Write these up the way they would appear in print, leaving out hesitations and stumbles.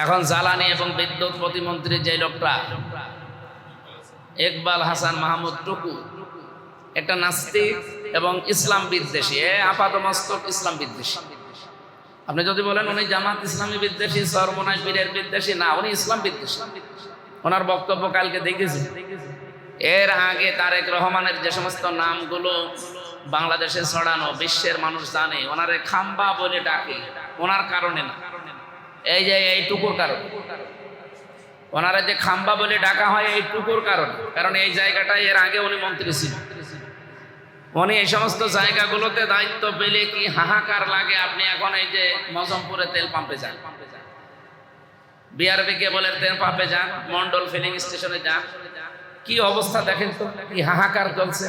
এখন জ্বালানি এবং বিদ্যুৎ প্রতিমন্ত্রী যে লোকটা ইকবাল হাসান মাহমুদ টুকু, একটা নাস্তিক এবং ইসলাম বিদ্বেষী, আপাতমস্তক ইসলাম বিদ্বেষী। আপনি যদি বলেন উনি জামাত ইসলামী বিদ্বেষী, সর্বনাশ বীরের বিদ্বেষী, না, উনি ইসলাম বিদ্বেষী। ওনার বক্তব্য কালকে দেখেছি। এর আগে তারেক রহমানের যে সমস্ত নামগুলো বাংলাদেশে ছড়ানো, বিশ্বের মানুষ জানে, ওনারে খাম্বা বলে ডাকে ওনার কারণে না, এই যে এইটুকুর কারণে। ওনারা যে খাম্বা বলে ডাকা হয় এইটুকুর কারণে, কারণ এই জায়গাটায় এর আগে উনি মন্ত্রী ছিলেন। উনি এই সমস্ত জায়গাগুলোতে দায়িত্ব পেলে কি হাহাকার লাগে। আপনি এখন এই যে মজমপুরে তেল পাম্পে যান, বিআরবি কেবলের তেল পাম্পে যান, মন্ডল ফিলিং স্টেশনে যান, কি অবস্থা দেখেন তো, কি হাহাকার চলছে।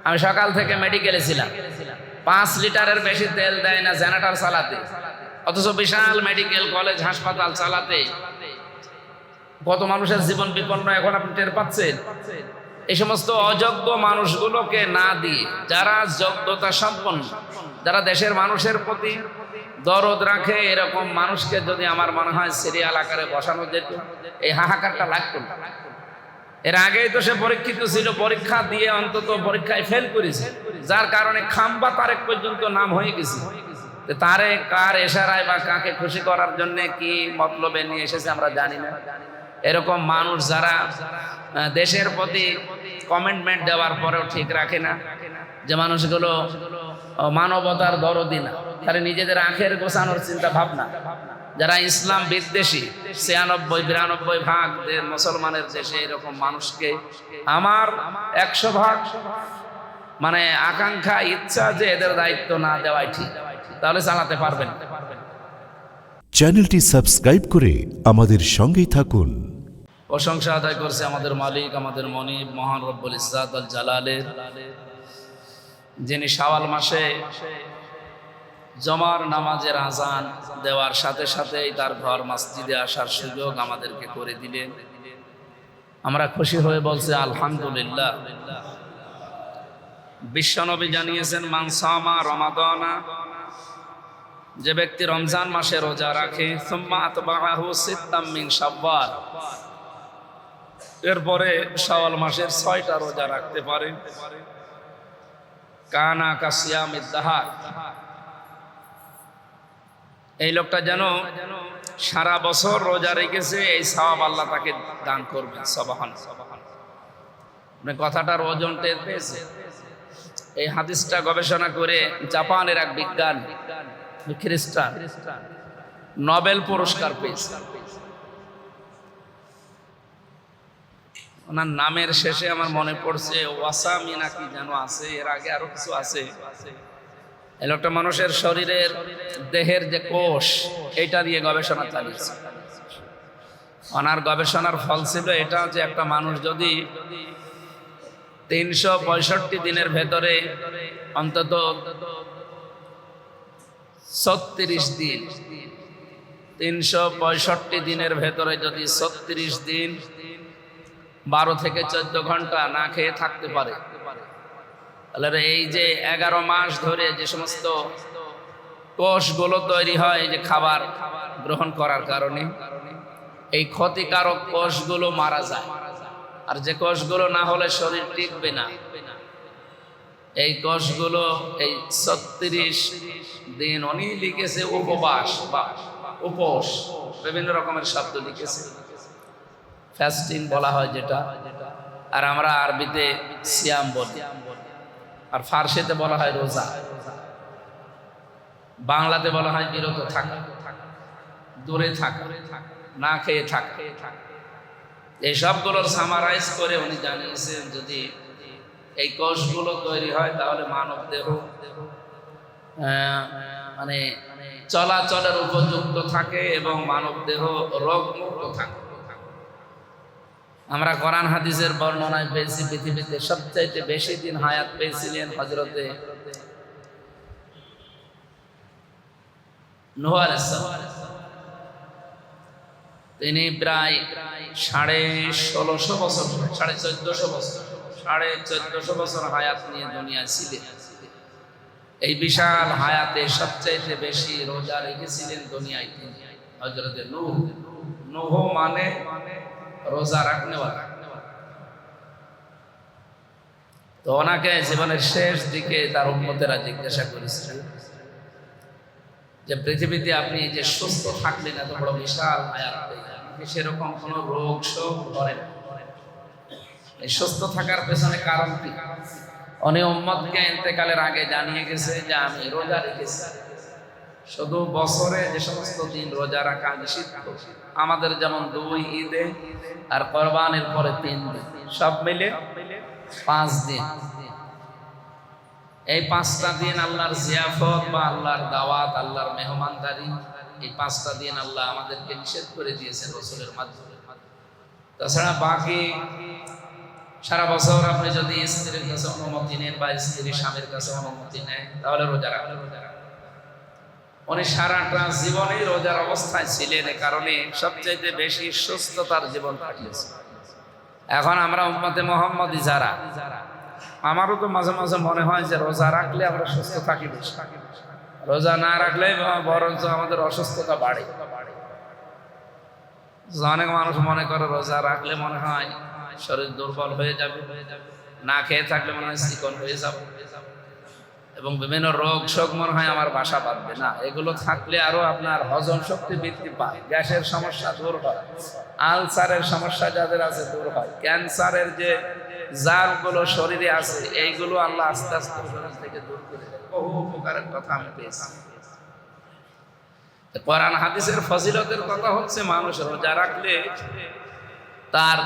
আমি সকাল থেকে মেডিকেলে ছিলাম, 5 লিটারের বেশি তেল দেয় না জেনারেটর চালাতে, অথচ বিশাল মেডিকেল কলেজ হাসপাতাল চালাতে কত মানুষের জীবন বিপন্ন এখন আপনি টের পাচ্ছেন। এই সমস্ত অযোগ্য মানুষগুলোকে না দিয়ে যারা যোগ্যতা সম্পন্ন, যারা দেশের মানুষের প্রতি দরদ রাখে, এরকম মানুষকে যদি আমার মনে হয় সিরিয়াল আকারে বসানো যেত, এই হাহাকারটা লাগতো না। এর আগেই তো সে পরীক্ষিত ছিল, পরীক্ষা দিয়ে অন্তত পরীক্ষায় ফেল করেছে, যার কারণে খাম্বা তারেক পর্যন্ত নাম হয়ে গেছে। তারেক কার ইশারায় বা কাকে খুশি করার জন্য কি মতলবে নিয়ে এসেছে আমরা জানি না। এরকম মানুষ যারা দেশের প্রতি কমিটমেন্ট দেওয়ার পরেও ঠিক রাখে না, যে মানুষগুলো মানবতার দরদি না, তারা নিজেদের আখের গোছানোর চিন্তা ভাবনা, যারা ইসলাম বিদ্বেষী, 96-92 ভাগ মুসলমানের দেশে এরকম মানুষকে আমার 100 ভাগ মানে আকাঙ্ক্ষা, ইচ্ছা যে এদের দায়িত্ব না দেওয়াই ঠিক, তাহলে চালাতে পারবেন। চ্যানেলটি সাবস্ক্রাইব করে আমাদের সঙ্গেই থাকুন। প্রশংসা আদায় করছে আমাদের মালিক, আমাদের মনিব, মহান রব্বুল ইজ্জাত আল জালালের, যিনি শাওয়াল মাসে জমার নামাজের আজান দেওয়ার সাথে সাথেই তার ঘর মসজিদে আসার সুযোগ আমাদেরকে করে দিলেন। আমরা খুশি হয়ে বলছি আলহামদুলিল্লাহ। বিশ্বনবী জানিয়েছেন, মান সামা রমাদানা, যে ব্যক্তি রমজান মাসে রোজা রাখে, সুম্মা আতবাহু সিত্তাম মিন শাওয়াল, এরপরে শাওয়াল মাসের 6টা রোজা রাখতে পারে, কানা কাসিয়ামিদ দাহার, এই লোকটা যেন সারা বছর রোজা রেখেছে, এই সওয়াব আল্লাহ তাকে দান করবেন। সুবহানাল্লাহ। মানে কথাটার ওজন টের পেয়েছে। এই হাদিসটা গবেষণা করে জাপানের এক বিজ্ঞান খ্রিস্টান নোবেল পুরস্কার পেয়েছে। ওনার নামের শেষে আমার মনে পড়ছে ওয়াসামি নাকি যেন আছে, এর আগে আরো কিছু আছে। এই লোকটা মানুষের শরীরের দেহের যে কোষ, এটা নিয়ে গবেষণা চালিয়েছে। ওনার গবেষণার ফল ছিল এটা, যে একটা মানুষ যদি 365 দিনের ভেতরে অন্তত 36 দিন, 365 দিনের ভেতরে যদি 36 দিন 12 থেকে 14 ঘন্টা না খেয়ে থাকতে পারে, তাহলে এই যে 11 মাস ধরে যে সমস্ত কোষগুলো তৈরি হয় যে খাবার গ্রহণ করার কারণে, এই ক্ষতিকারক কোষগুলো মারা যায়। আর যে কোষগুলো না হলে শরীর টিকবে না, এই কোষগুলো এই 36 দিন, উনি লিখেছে উপবাস বা উপোস, বিভিন্ন রকমের শব্দ লিখেছে, ফাস্টিং বলা হয় যেটা, আর আমরা আরবিতে সিয়াম বলি, আর ফার্সিতে বলা হয় রোজা, বাংলাতে বলা হয় বিরত থাকা, দূরে থাকা, না খেয়ে থাকা। এই সবগুলোর সামারাইজ করে উনি জানিয়েছেন, যদি এই কোষগুলো তৈরি হয় তাহলে মানব দেহ মানে চলাচলের উপযুক্ত থাকে এবং মানব দেহ রোগমুক্ত থাকে। আমরা কোরআন হাদিসের বর্ণনায় পেয়েছি, পৃথিবীতে সবচাইতে বেশি দিন হায়াত পেয়েছিলেন হযরতে নূহ আলাইহিস সালাম। তিনি প্রায় 1650 বছর, 1450 বছর, 1450 বছর হায়াত নিয়ে দুনিয়ায় ছিলেন। এই বিশাল হায়াতে সবচাইতে বেশি রোজা রেখেছিলেন দুনিয়ায় তিনি। হযরতে নূহ। নূহ মানে রোজা রাখনেওয়ালা। তো ওনাকে জীবনের শেষ দিকে তার উম্মতেরা জিজ্ঞাসা করেছিলেন যে পৃথিবীতে আপনি যে সুস্থ থাকলেন, এত বড় বিশাল হায়াত পেয়ে, সেরকম কোন রোগ শোক ধরে না, এই সুস্থ থাকার পেছনে কারণ কি? উনি উম্মতকে ইন্তেকালের আগে জানিয়ে গেছে যে আমি রোজা রেখেছি। শুধু বছরে যে সমস্ত দিন রোজা রাখা নিষিদ্ধ, আমাদের যেমন 2 ঈদে আর কোরবানির পরে 3 দিন, সব মিলে 5 দিন। এই 5টা দিন আল্লাহর জিয়াফত বা আল্লাহর দাওয়াত, আল্লাহর মেহমানদারি, এই 5টা দিন আল্লাহ আমাদেরকে নিষেধ করে দিয়েছেন রাসূলের মাধ্যমে। তাছাড়া বাকি সারা বছর আপনি যদি স্ত্রীর কাছে অনুমতি নেন বা স্ত্রী স্বামীর কাছে অনুমতি নেয়, তাহলে রোজা রাখবেন। উনি সারাটা জীবনেই রোজার অবস্থায় ছিলেন, এ কারণে সবচাইতে বেশি সুস্থতার জীবন কাটিয়েছে। এখন আমরা উম্মতে মুহাম্মদী যারা, আমারও তো মাঝে মাঝে মনে হয় যে রোজা রাখলে আমরা সুস্থ থাকি বেশি, রোজা না রাখলে বরঞ্চ আমাদের অসুস্থতা বাড়ে। অনেক মানুষ মনে করে রোজা রাখলে মনে হয় শরীর দুর্বল হয়ে যাবে, না খেয়ে থাকলে মনে হয় চিকন হয়ে যাবে, এবং বিভিন্ন রোগ শোক মনে হয় আমার বাসা বাঁধবে। না, এগুলো থাকলে আরো আপনার হজম শক্তি বৃদ্ধি পায়, গ্যাসের সমস্যা দূর হয়, আলসারের সমস্যা যাদের আছে দূর হয়, ক্যান্সারের যে জারগুলো শরীরে আছে এইগুলো আল্লাহ আস্তে আস্তে শরীর থেকে দূর করে দেয়। বহু উপকারের কথা আমি পেয়েছি। কোরআন হাদিসের ফজিলতের কথা হচ্ছে মানুষ রোজা রাখলে তার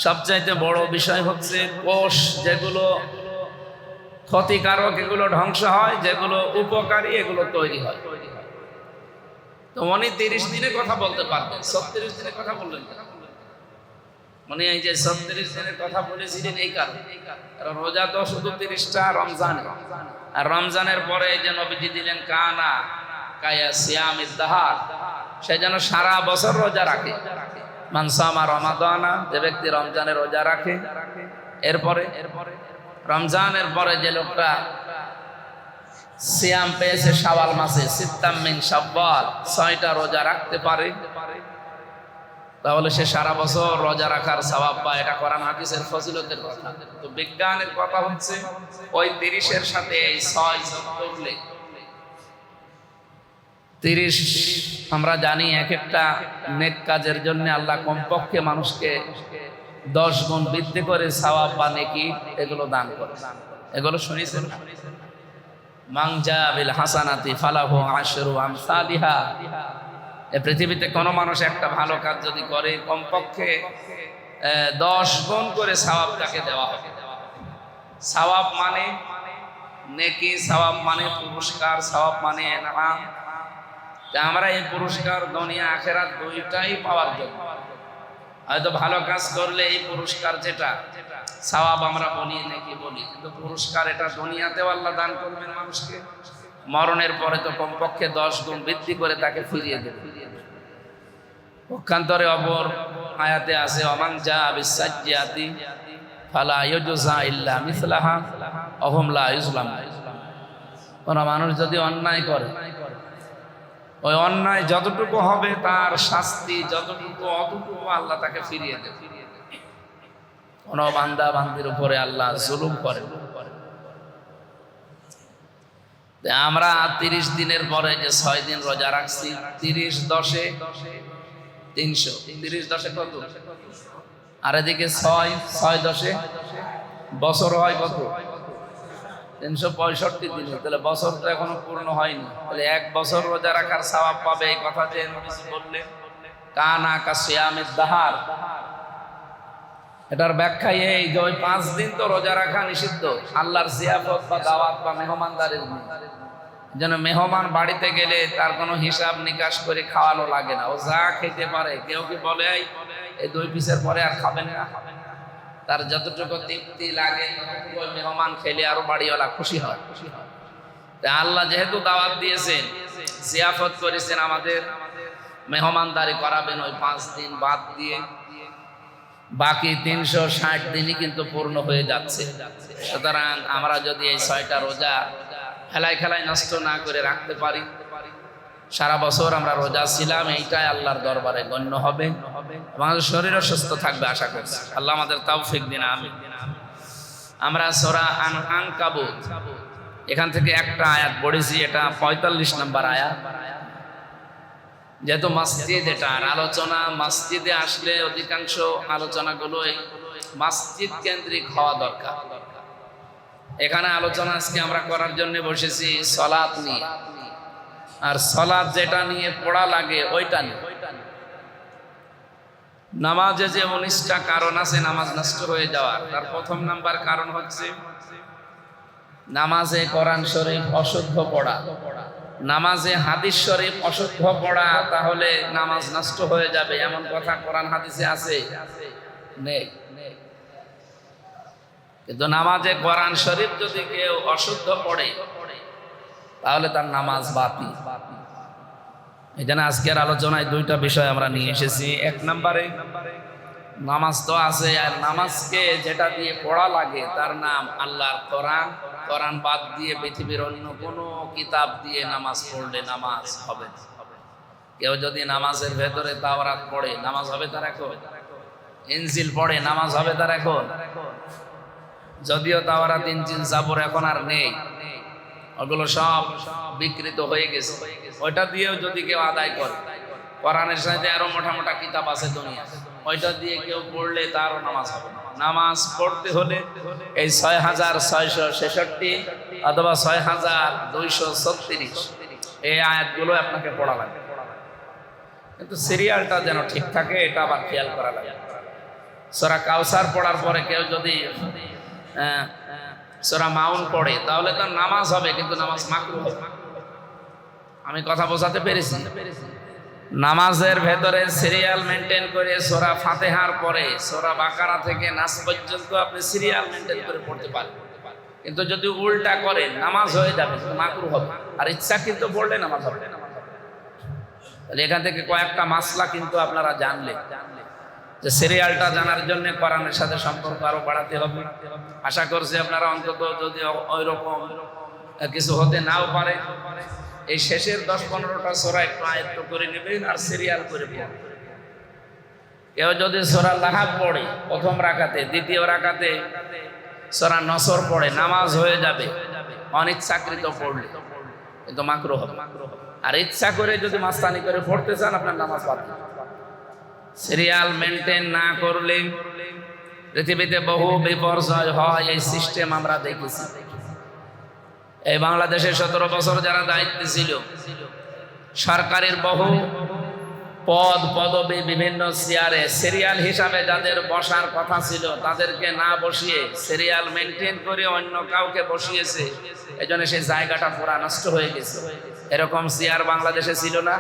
সবচাইতে বড় বিষয় হচ্ছে কোষ যেগুলো ক্ষতিকারক এগুলো ধ্বংস হয়, যেগুলো উপকারী এগুলো তৈরি হয়। তো উনি 30 দিনের কথা বলতে পারতেন, 36 দিনের কথা বললেন না। মানে এই যে 36 দিনের কথা বলেছিলেন এই কারণে, কারণ রোজা তো শুধু 30টা রমজান, আর রমজানের পরে এই যে নবীজি দিলেন কানা কায়া সিয়ামিদ দাহার, সে যেন সারা বছর রোজা রাখে। মান সামা রমাদানা, যে ব্যক্তি রমজানে রোজা রাখে, এরপরে রমজানের পরে যে লোকটা সিয়াম পেয়েছে শাওয়াল মাসে, সিত্তাম মিন শাওয়াল, 6টা রোজা রাখতে পারে, তাহলে সে সারা বছর রোজা রাখার সওয়াব পায়। এটা কোরআন হাদিসের ফজিলতের কথা। তো বিজ্ঞানের কথা হচ্ছে ওই 30-এর সাথে এই 6 যোগ করলে 30, আমরা জানি এক একটা নেক কাজের জন্য আল্লাহ কমপক্ষে মানুষকে 10 গুণ বৃদ্ধি করে সওয়াব বা নেকি এগুলো দান করে। এগুলো শুনেছেন? মান জা বিল হাসানাতি ফালাহু আশরু আমসালিহা। এই পৃথিবীতে কোনো মানুষ একটা ভালো কাজ যদি করে কমপক্ষে 10 গুণ করে সওয়াব তাকে দেওয়া হবে। সওয়াব মানে নেকি, সওয়াব মানে পুরস্কার, সওয়াব মানে ইনাম। আমরা এই পুরস্কার দুনিয়া আখিরাত দুইটাই পাওয়ার জন্য, হয়তো ভালো কাজ করলে এই পুরস্কার যেটা সওয়াব আমরা বলি নাকি বলি, কিন্তু পুরস্কার এটা দুনিয়াতেও আল্লাহ দান করবেন মানুষকে, মরণের পরে তো কমপক্ষে 10 গুণ বৃদ্ধি করে তাকে ফিরিয়ে দেবে। পক্ষান্তরে অপর আয়াতে আছে ওমান জা বিসাজ্জাতি ফালা ইউজা ইল্লা মিসলাহা ওয়া হুম লা ইউজলামুন। কোন মানুষ যদি অন্যায় করে, ওই অন্যায় যতটুকু হবে তার শাস্তি যতটুকু অতটুকু আল্লাহ তাকে ফিরিয়ে দেবে। কোন বান্দা বান্দির উপরে আল্লাহ জুলুম করে। আমরা 30 দিনের পরে যে 6 দিন রোজা রাখছি, 30 10 এ 300, 30 10 কত? আর এদিকে 6 10 এ বছর হয় কত? 365 দিন। তাহলে বছর তো এখনো পূর্ণ হয়নি। তাহলে 1 বছর রোজা রাখার সওয়াব পাবে, এই কথা যে নবী বললেন কানা কা সিয়ামিদ দাহার। এটার ব্যাখ্যা এই যে ওই 5 দিন তো রোজা রাখা নিষিদ্ধ আল্লাহর জিয়াফত বা দাওয়াত বা মেহমানদারির যেন মেহমান বাড়িতে গেলে তার কোনো হিসাব নিকাশ করে খাওয়ানো লাগে না, ও যা খেতে পারে। কেউ কি বলে এই 2 পিসের পরে আর খাবেন না, তার যতটুকু তৃপ্তি লাগে ওই মেহমান খেলে আরো বাড়িওয়ালা খুশি হয়। আল্লাহ যেহেতু দাওয়াত দিয়েছেন, জিয়াফত করেছেন, আমাদের মেহমানদারি করাবেন ওই 5 দিন বাদ দিয়ে, বাকি 360 দিনই কিন্তু পূর্ণ হয়ে যাচ্ছে। সুতরাং আমরা যদি এই 6টা রোজা খেলায় নষ্ট না করে রাখতে পারি, সারা বছর আমরা রোজা ছিলাম, এইটাই আল্লাহর দরবারে গণ্য হবে এবং আমাদের শরীরও সুস্থ থাকবে আশা করছি। আল্লাহ আমাদের তৌফিক দিন, আমিন। আমরা সূরা আনকাবুত এখান থেকে একটা আয়াত পড়েছি, এটা 45 নম্বর আয়াত। যেহেতু মসজিদ, এটার আলোচনা মসজিদে আসলে অধিকাংশ আলোচনাগুলোই মসজিদ কেন্দ্রিক হওয়া দরকার। এখানে আলোচনা আজকে আমরা করার জন্য বসেছি সালাত নিয়ে, আর সালাত যেটা নিয়ে পড়া লাগে ওইটা নিয়ে। নামাজে যে 19টা কারণ আছে নামাজ নষ্ট হয়ে যাওয়ার, তার প্রথম নাম্বার কারণ হচ্ছে নামাজে কোরআন শরীফ অশুদ্ধ পড়া, নামাজে হাদিস শরীফ অশুদ্ধ পড়া, তাহলে নামাজ নষ্ট হয়ে যাবে এমন কথা কোরআন হাদিসে আছে? নেই। কিন্তু নামাজে কোরআন শরীফ যদি কেউ অশুদ্ধ পড়ে তাহলে তার নামাজ বাতিল। এই জন্য আজকের আলোচনায় দুইটা বিষয় আমরা নিয়ে এসেছি। এক নম্বরে নামাজ তো আছে, আর নামাজকে যেটা দিয়ে পড়া লাগে তার নাম আল্লাহর কোরআন। কোরআন বাদ দিয়ে পৃথিবীর অন্য কোনো কিতাব দিয়ে নামাজ পড়লে নামাজ হবে না। কেউ যদি নামাজের ভেতরে তাওরাত পড়ে নামাজ হবে তার এখন? ইনজিল পড়ে নামাজ হবে তার এখন? যদিও তাওরাত ইনজিল জাবুর এখন আর নেই, ওগুলো সব বিকৃত হয়ে গেছে। ওইটা দিয়েও যদি কেউ আদায় করে, কোরআনের সাথে আরো মোটা মোটা কিতাব আছে দুনিয়া, ওইটা দিয়ে কেউ পড়লে তারও নামাজ হবে না। নামাজ পড়তে হলে এই 6666 অথবা 6236 এই আয়াতগুলো আপনাকে পড়া লাগে, কিন্তু সিরিয়ালটা যেন ঠিক থাকে এটা আবার খেয়াল করা লাগে। সূরা কাউসার পড়ার পরে কেউ যদি সূরা মাউন পড়ে তাহলে তার নামাজ হবে, কিন্তু নামাজ মাকরুহ হবে। আমি কথা বোঝাতে পেরেছি? নামাজের ভেতরে সিরিয়াল মেনটেন করে সূরা ফাতিহার পরে সূরা বাকারা থেকে নাস পর্যন্ত আপনি সিরিয়াল মেনটেন করে পড়তে পারেন, কিন্তু যদি উল্টা করেন নামাজ হয়ে যাবে, মাকরুহ হবে। আর ইচ্ছাকৃত পড়লে নামাজ হবে। তাহলে এখান থেকে কয়েকটা মাসলা কিন্তু আপনারা জানলে যে সিরিয়ালটা জানার জন্য কোরআনের সাথে সম্পর্ক আরো বাড়াতে হবে। আশা করছি আপনারা অন্তত যদি ওই রকম কিছু হতে নাও পারে, এই শেষের 10-15টা সূরা একটু আয়ত্ত করে নেবেন আর সিরিয়াল করে পড়বেন। কেউ যদি সূরা লাহাব পড়ে প্রথম রাকাতে, দ্বিতীয় রাকাতে সূরা নসর পড়ে, নামাজ হয়ে যাবে অনিচ্ছাকৃত পড়লে, কিন্তু মাকরুহ হবে। আর ইচ্ছা করে যদি মাস্তানি করে পড়তে চান আপনার নামাজ বাতিল। সিরিয়াল মেনটেন না করলে পৃথিবীতে বহু বিপর্যয় হয়, এই সিস্টেম আমরা দেখেছি। এই বাংলাদেশে 17 বছর যারা দায়িত্বে ছিল, সরকারের বহু পদ পদবি বিভিন্ন চেয়ারে সিরিয়াল হিসাবে যাদের বসার কথা ছিল তাদেরকে না বসিয়ে সিরিয়াল মেনটেন করে অন্য কাউকে বসিয়েছে। এই জন্য সেই জায়গাটা পুরা নষ্ট হয়ে গেছে। এরকম চেয়ার বাংলাদেশে ছিল না?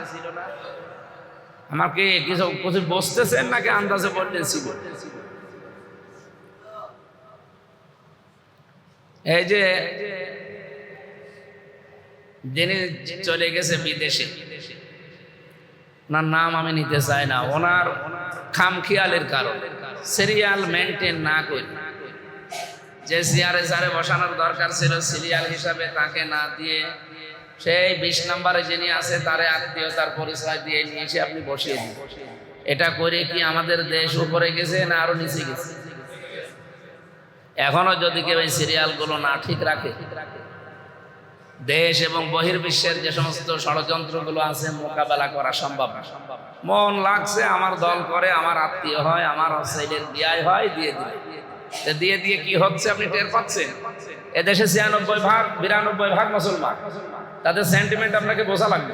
আমাকে কিছু বসতেছেন নাকি আন্দাজে বললেন ছিল? এই যে যিনি চলে গেছে বিদেশে, ওনার নাম আমি নিতে চাই না, ওনার খামখেয়ালের কারণে সিরিয়াল মেনটেন না করে যে চেয়ারে বসানোর দরকার ছিল সিরিয়াল হিসাবে তাকে না দিয়ে সেই 20 নম্বরে যিনি আছে তারে আত্মীয়তার পরিচয় দিয়ে নিয়ে এসে আপনি বসিয়ে দিন। এটা করে কি আমাদের দেশ উপরে গেছে না আরো নিচে গেছে? এখনো যদি কেউ এই সিরিয়ালগুলো না ঠিক রাখে, দেশ এবং বহির্বিশ্বের যে সমস্ত ষড়যন্ত্রগুলো আছে মোকাবেলা করা সম্ভব না। মন লাগছে আমার দল করে, আমার আত্মীয় হয়, আমার ছেলের বিয়ে হয়, দিয়ে দিয়ে কি হচ্ছে আপনি টের পাচ্ছেন? এদেশে 92 ভাগ মুসলমান, তাদের সেন্টিমেন্ট আপনাকে বোঝা লাগবে।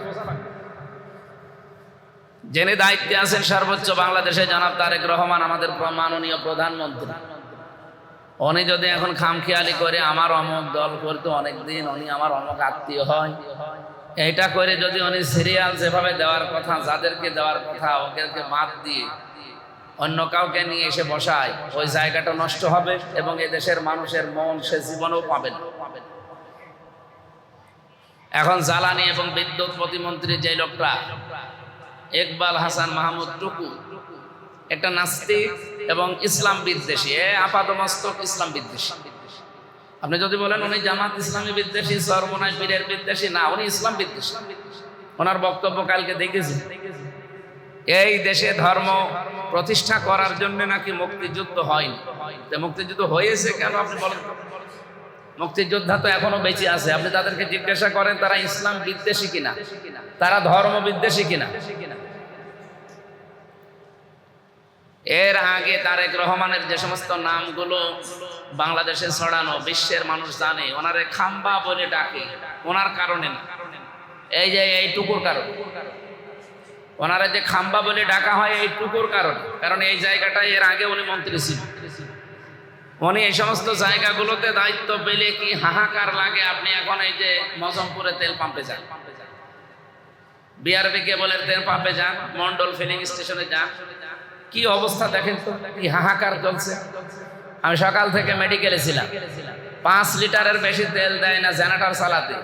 যিনি দায়িত্বে আছেন সর্বোচ্চ বাংলাদেশে জনাব তারেক রহমান, আমাদের মাননীয় প্রধানমন্ত্রী, উনি যদি এখন খামখেয়ালি করে আমার অমুক দল করতো অনেকদিন, উনি আমার অমুক আত্মীয় হয়, এইটা করে যদি উনি সিরিয়াল যেভাবে দেওয়ার কথা, যাদেরকে দেওয়ার কথা ওদেরকে বাদ দিয়ে অন্য কাউকে নিয়ে এসে বসায়, ওই জায়গাটা নষ্ট হবে এবং এদেশের মানুষের মন সে জীবনেও পাবে না। এখন জ্বালানি এবং বিদ্যুৎ প্রতিমন্ত্রী যে লোকটা ইকবাল হাসান মাহমুদ টুকু, একটা নাস্তিক এবং ইসলাম বিদ্বেষী, আপাতমস্তক ইসলাম বিদ্বেষী। আপনি যদি বলেন উনি জামাত ইসলামী বিদ্বেষী, সর্বনাশ পীরের বিদ্বেষী, না, উনি ইসলাম বিদ্বেষী। ওনার বক্তব্য কালকে দেখেছি। এই দেশে ধর্ম প্রতিষ্ঠা করার জন্য নাকি মুক্তিযুদ্ধ হয়নি। মুক্তিযুদ্ধ হয়েছে কেন আপনি বলেন? মুক্তিযোদ্ধা তো এখনো বেঁচে আছে। আপনি তাদেরকে জিজ্ঞাসা করেন তারা ইসলাম বিদ্বেষী কিনা, তারা ধর্ম বিদ্বেষী কিনা। এর আগে তারেক রহমানের যে সমস্ত নামগুলো বাংলাদেশে ছড়ানো, বিশ্বের মানুষ জানে, ওনারে খাম্বা বলে ডাকে ওনার কারণে না, এই যে এইটুকুর কারণ। ওনারা যে খাম্বা বলে ডাকা হয় এইটুকুর কারণ, কারণ এই জায়গাটায় এর আগে উনি মন্ত্রী ছিলেন। উনি এই সমস্ত জায়গাগুলোতে দায়িত্ব পেলে কি হাহাকার লাগে। আপনি এখন এই যে মজমপুরে তেল পাম্পে যান, বিআরবি কেবলের তেল পাম্পে যান, মন্ডল ফিলিং স্টেশনে যান, কি অবস্থা দেখেন তো, কি হাহাকার চলছে। আমি সকাল থেকে মেডিকেলে ছিলাম, 5 লিটারের বেশি তেল দেয় না জেনারেটর চালাতে,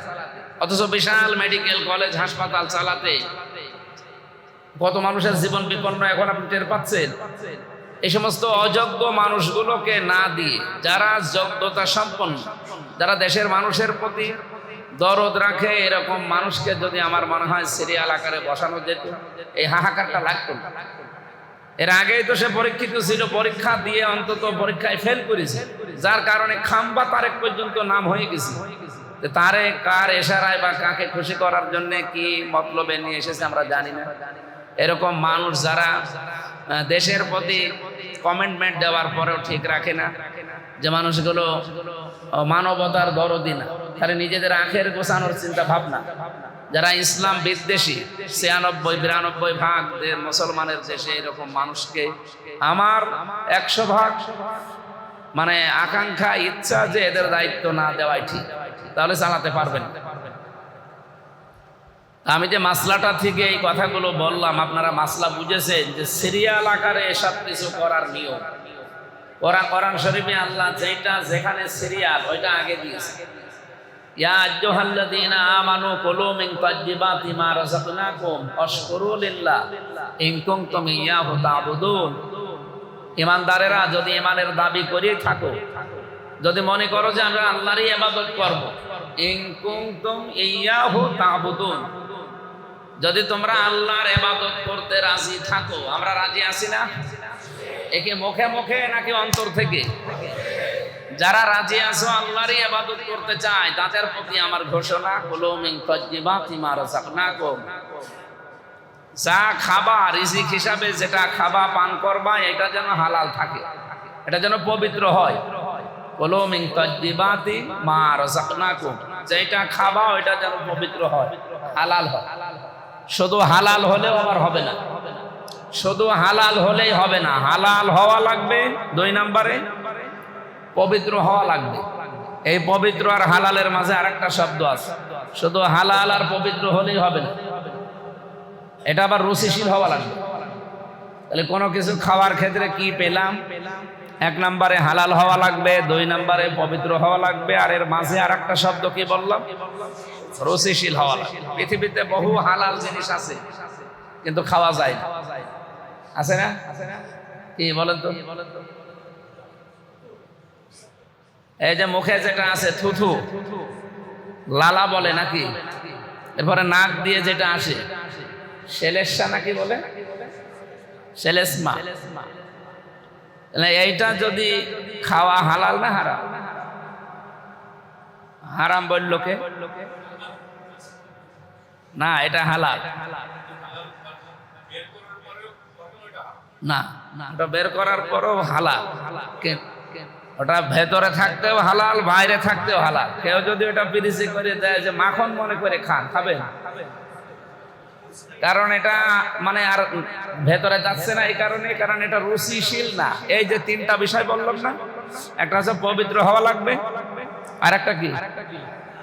অথচ বিশাল মেডিকেল কলেজ হাসপাতাল চালাতে কত মানুষের জীবন বিপন্ন এখন আপনি টের পাচ্ছেন। এই সমস্ত অযোগ্য মানুষগুলোকে না দিয়ে যারা যোগ্যতা সম্পন্ন, যারা দেশের মানুষের প্রতি দরদ রাখে, এরকম মানুষকে যদি আমার মনে হয় সিরিয়াল আকারে বসানো যেত, এই হাহাকারটা লাগতো না। এর আগেই তো সে পরীক্ষিত ছিল, পরীক্ষা দিয়ে অন্তত পরীক্ষায় ফেল করেছে, যার কারণে খাম্বা তারেক পর্যন্ত নাম হয়ে গেছে। তারেক কার এশারায় বা কাকে খুশি করার জন্য কি মতলবে নিয়ে এসেছে আমরা জানি না। এরকম মানুষ যারা দেশের প্রতি কমিটমেন্ট দেওয়ার পরেও ঠিক রাখে না, যে মানুষগুলো মানবতার দরদি না, তারা নিজেদের আখের গোছানোর চিন্তা ভাবনা, যারা ইসলাম বিদ্বেষী 96-92 ভাগ মুসলমানের দেশে এরকম মানুষকে আমার 100 ভাগ মানে আকাঙ্ক্ষা ইচ্ছা যে এদের দায়িত্ব না দেওয়াই ঠিক, তাহলে চালাতে পারবেন। আমি যে মাসলাটা থেকে এই কথাগুলো বললাম, আপনারা মাসলা বুঝেছেন যে সিরিয়াল আকারে এসব কিছু করার নিয়ম। কোরআন শরীফে আল্লাহ যেটা যেখানে সিরিয়াল ওইটা আগে দিয়েছে। ইয়া আইয়ুহাল্লাযীনা আমানু কুলু মিন তাইয়্যিবাতি মা রাযাকনাকুম ওয়াশকুরু লিল্লাহ ইন কুনতুম ইয়্যাহু তা'বুদুন। ঈমানদারেরা যদি ঈমানের দাবি করেই থাকো, যদি মনে করো যে আমরা আল্লাহরই ইবাদত করব, ইন কুনতুম ইয়্যাহু তা'বুদুন, যদি তোমরা আল্লাহর ইবাদত করতে রাজি থাকো। আমরা রাজি আছি না? একে মুখে মুখে নাকি অন্তর থেকে? যারা রাজি আছো আল্লাহরই ইবাদত করতে চায়, তাদের প্রতি আমার ঘোষণা, কুলু মিন তাইয়্যিবাতি মা রাযাকনাকুম, যা খাবা রিজিক হিসাবে যেটা খাবা পান করবা, এটা যেন হালাল থাকে, এটা যেন পবিত্র হয়। কুলু মিন তাইয়্যিবাতি মা রাযাকনাকুম, যেটা খাবা ওইটা যেন পবিত্র হয়, হালাল হয়। শুধু হালাল হলেও আবার হবে না, শুধু হালাল হলেই হবে না, হালাল হওয়া লাগবে। 2 নম্বরে পবিত্র হওয়া লাগবে। এই পবিত্র আর হালালের মাঝে আরেকটা শব্দ আছে। শুধু হালাল আর পবিত্র হলেই হবে না, এটা আবার রুচিশীল হওয়া লাগবে। তাহলে কোনো কিছু খাওয়ার ক্ষেত্রে কি পেলাম? 1 নম্বরে হালাল হওয়া লাগবে, 2 নম্বরে পবিত্র হওয়া লাগবে, আর এর মাঝে আরেকটা শব্দ কি বললাম? রুচিশীল হওয়া লাগবে। পৃথিবীতে বহু হালাল জিনিস আছে কিন্তু খাওয়া যায় না, আছে না? কি বলেন তো? এই যে মুখে যেটা আছে থুথু, লালা বলে নাকি, এরপরে নাক দিয়ে যেটা আসে সেলেসা নাকি বলে, সেলেসমা, এইটা যদি খাওয়া হালাল না হারাম? হারাম বলল কে? না, এটা হালাল না, ওটা বের করার পরও হালাল। ওটা ভেতরে থাকতেও হালাল, বাইরে থাকতেও হালাল। কেউ যদি ওটা পিরিচি করে দেয় যে মাখন মনে করে খান, খাবেন, কারণ এটা মানে আর ভেতরে যাচ্ছে না, এই কারণে, কারণ এটা রুচিশীল না। এই যে 3টা বিষয় বললাম না, একটা হচ্ছে পবিত্র হওয়া লাগবে, আর একটা কি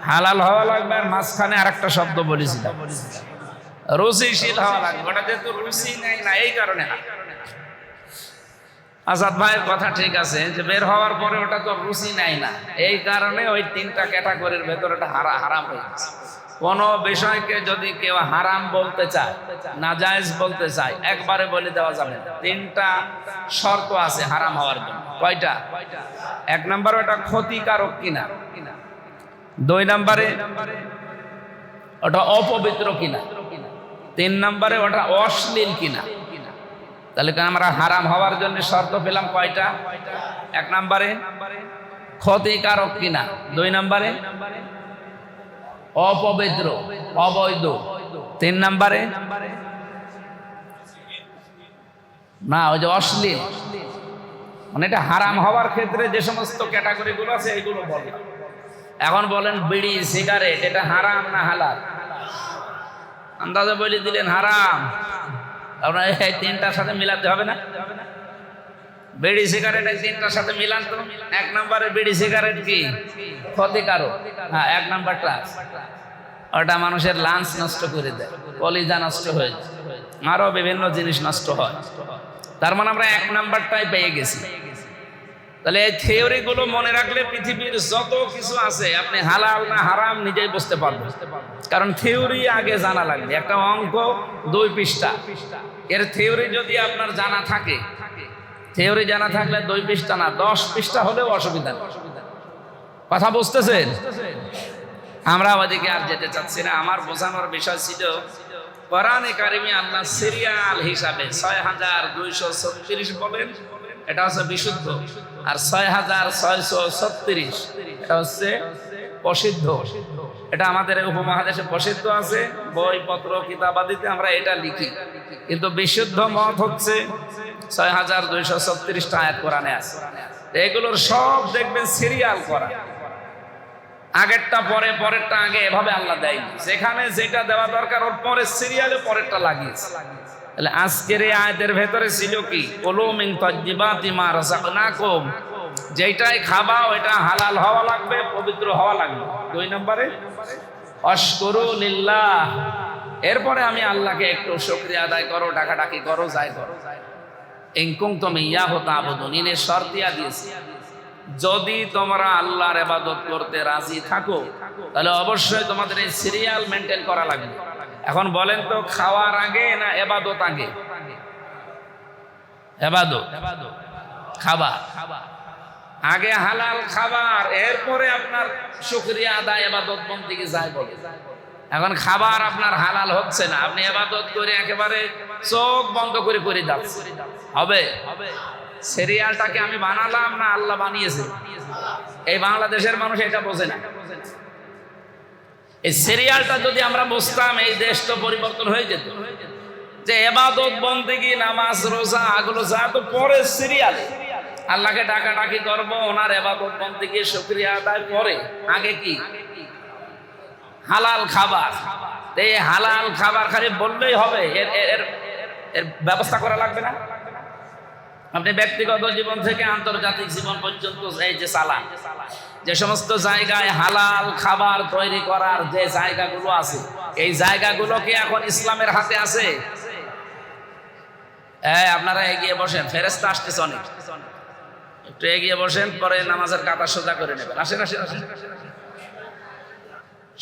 হালাল হওয়া লাগবে, আর মাঝখানে আরেকটা শব্দ বলেছিলাম রুচিশীল হওয়া লাগবে। ওটা যেহেতু রুচি নেই না, এই কারণে। আজাদ ভাইয়ের কথা ঠিক আছে যে বের হওয়ার পরে ওটা তো রুচি নেয় না, এই কারণে ওই 3টা ক্যাটাগরির ভেতরে এটা হারাম হয়ে গেছে। কোন বিষয়কে যদি কেউ হারাম বলতে চায়, নাজায়েজ বলতে চায়, একবারে বলে দেওয়া যাবে না। 3টা শর্ত আছে হারাম হওয়ার জন্য। কয়টা? 1 নম্বরে ওটা ক্ষতিকারক কিনা, 2 নম্বরে ওটা অপবিত্র কিনা, 3 নম্বরে ওটা অশ্লীল কিনা। তাহলে আমরা হারাম হওয়ার জন্য শর্ত পেলাম কয়টা? 1 নম্বরে ক্ষতিকারক কিনা, 2 নম্বরে অপবিত্র অবৈধ, 3 নম্বরে না ওই যে অশ্লীল, মানে এটা হারাম হওয়ার ক্ষেত্রে যে সমস্ত ক্যাটাগরি গুলো আছে এইগুলো বললাম। এখন বলেন বিড়ি সিগারেট এটা হারাম না হালাল? আন্দাজে বলে দিলেন হারাম, আপনার এই 3টার সাথে মিলাতে হবে না? বিড়ি সিগারেট এই 3টার সাথে মিলান তো। 1 নম্বরে বিড়ি সিগারেট কি ক্ষতিকারক? হ্যাঁ, 1 নম্বরটা ওটা মানুষের লাঞ্চ নষ্ট করে দেয়, কলিজা নষ্ট হয়ে যায়, আরো বিভিন্ন জিনিস নষ্ট হয়। তার মানে আমরা 1 নম্বরটাই পেয়ে গেছি। তাহলে এই থিওরি গুলো মনে রাখলে পৃথিবীর যত কিছু আছে আপনি হালাল না হারাম নিজেই বুঝতে পারবেন। কারণ থিওরি আগে জানা লাগবে। একটা অঙ্ক 2 পৃষ্ঠা, এর থিওরি যদি আপনার জানা থাকে, থিওরি জানা থাকলে 2 পৃষ্ঠা না 10 পৃষ্ঠা হলেও অসুবিধা নেই। কথা বুঝতেছেন? আমরা ওদিকে আর যেতে চাচ্ছি না। আমার বোঝানোর বিষয় ছিল কোরআনে কারিমে আল্লাহ সিরিয়াল হিসাবে ৬২৩৬ বলেন, এটা হচ্ছে বিশুদ্ধ, আর ৬৬৩৬ এটা হচ্ছে প্রসিদ্ধ। এটা আমাদের উপমহাদেশে প্রসিদ্ধ আছে, বইপত্র কিতাবাদিতে আমরা এটা লিখি, কিন্তু বিশুদ্ধ মত হচ্ছে ৬২৩৬টা আয়াত কোরআনে আছে। এগুলোর সব দেখবেন সিরিয়াল করা, আগেরটা পরে পরেরটা আগে, এভাবে আল্লাহ দেয়নি। যেখানে যেটা দেওয়া দরকার ওর পরে সিরিয়ালে পরেরটা লাগিয়েছে। তাহলে আজকের এই আয়াতের ভেতরে ছিল কি? কুলু মিন তাজ্জিবাতি মা রাযাকনাকুম, যেটাই খাবা ওইটা হালাল হওয়া লাগবে, পবিত্র হওয়া লাগবে। 2 নম্বরে আশকুরু লিল্লাহ, এরপরে আমি আল্লাহকে একটু শুকরিয়া আদায় করো, ডাকাডাকি করো, যাই করো। ইন কুনতুম ইয়াহু তা'বুদুন, ইনের শর্ত দিয়া দিয়েছি, যদি তোমরা আল্লাহর ইবাদত করতে রাজি থাকো তাহলে অবশ্যই তোমাদের এই সিরিয়াল মেনটেন করা লাগবে। এখন বলেন তো, খাওয়ার আগে না ইবাদত আগে? ইবাদত খাবার আগে, হালাল খাবার, এরপরে আপনার শুকরিয়া আদায় ইবাদত বন্দেগী যায় বলে। এখন খাবার আপনার হালাল হচ্ছে না, আপনি ইবাদত করে একেবারে চোখ বন্ধ করে করে যাচ্ছেন, হবে? সিরিয়ালটাকে আমি বানালাম না আল্লাহ বানিয়েছে? এই বাংলাদেশের মানুষ এটা বোঝে না। এই সিরিয়ালটা যদি আমরা বুঝতাম, এই দেশ তো পরিবর্তন হয়ে যেত। যে ইবাদত বন্দেগী নামাজ রোজা এগুলো যা তো পরে সিরিয়ালে, আল্লাহকে ডাকাডাকি করব, ওনার ইবাদত বন্দেগী শুকরিয়া আদায় পরে, আগে কি? হালাল খাবার। এই হালাল খাবার খালি বললেই হবে? এর ব্যবস্থা করা লাগবে না? আপনি ব্যক্তিগত জীবন থেকে আন্তর্জাতিক জীবন পর্যন্ত এই যে চালান, যে সমস্ত জায়গায় হালাল খাবার তৈরি করার যে জায়গাগুলো আছে, এই জায়গাগুলো কি এখন ইসলামের হাতে আছে? আপনারা এগিয়ে বসেন, ফেরেশতা আসতেছে অনেক, একটু এগিয়ে বসেন, পরে নামাজের কাতার সোজা করে নেবেন। আসেন আসেন আসেন।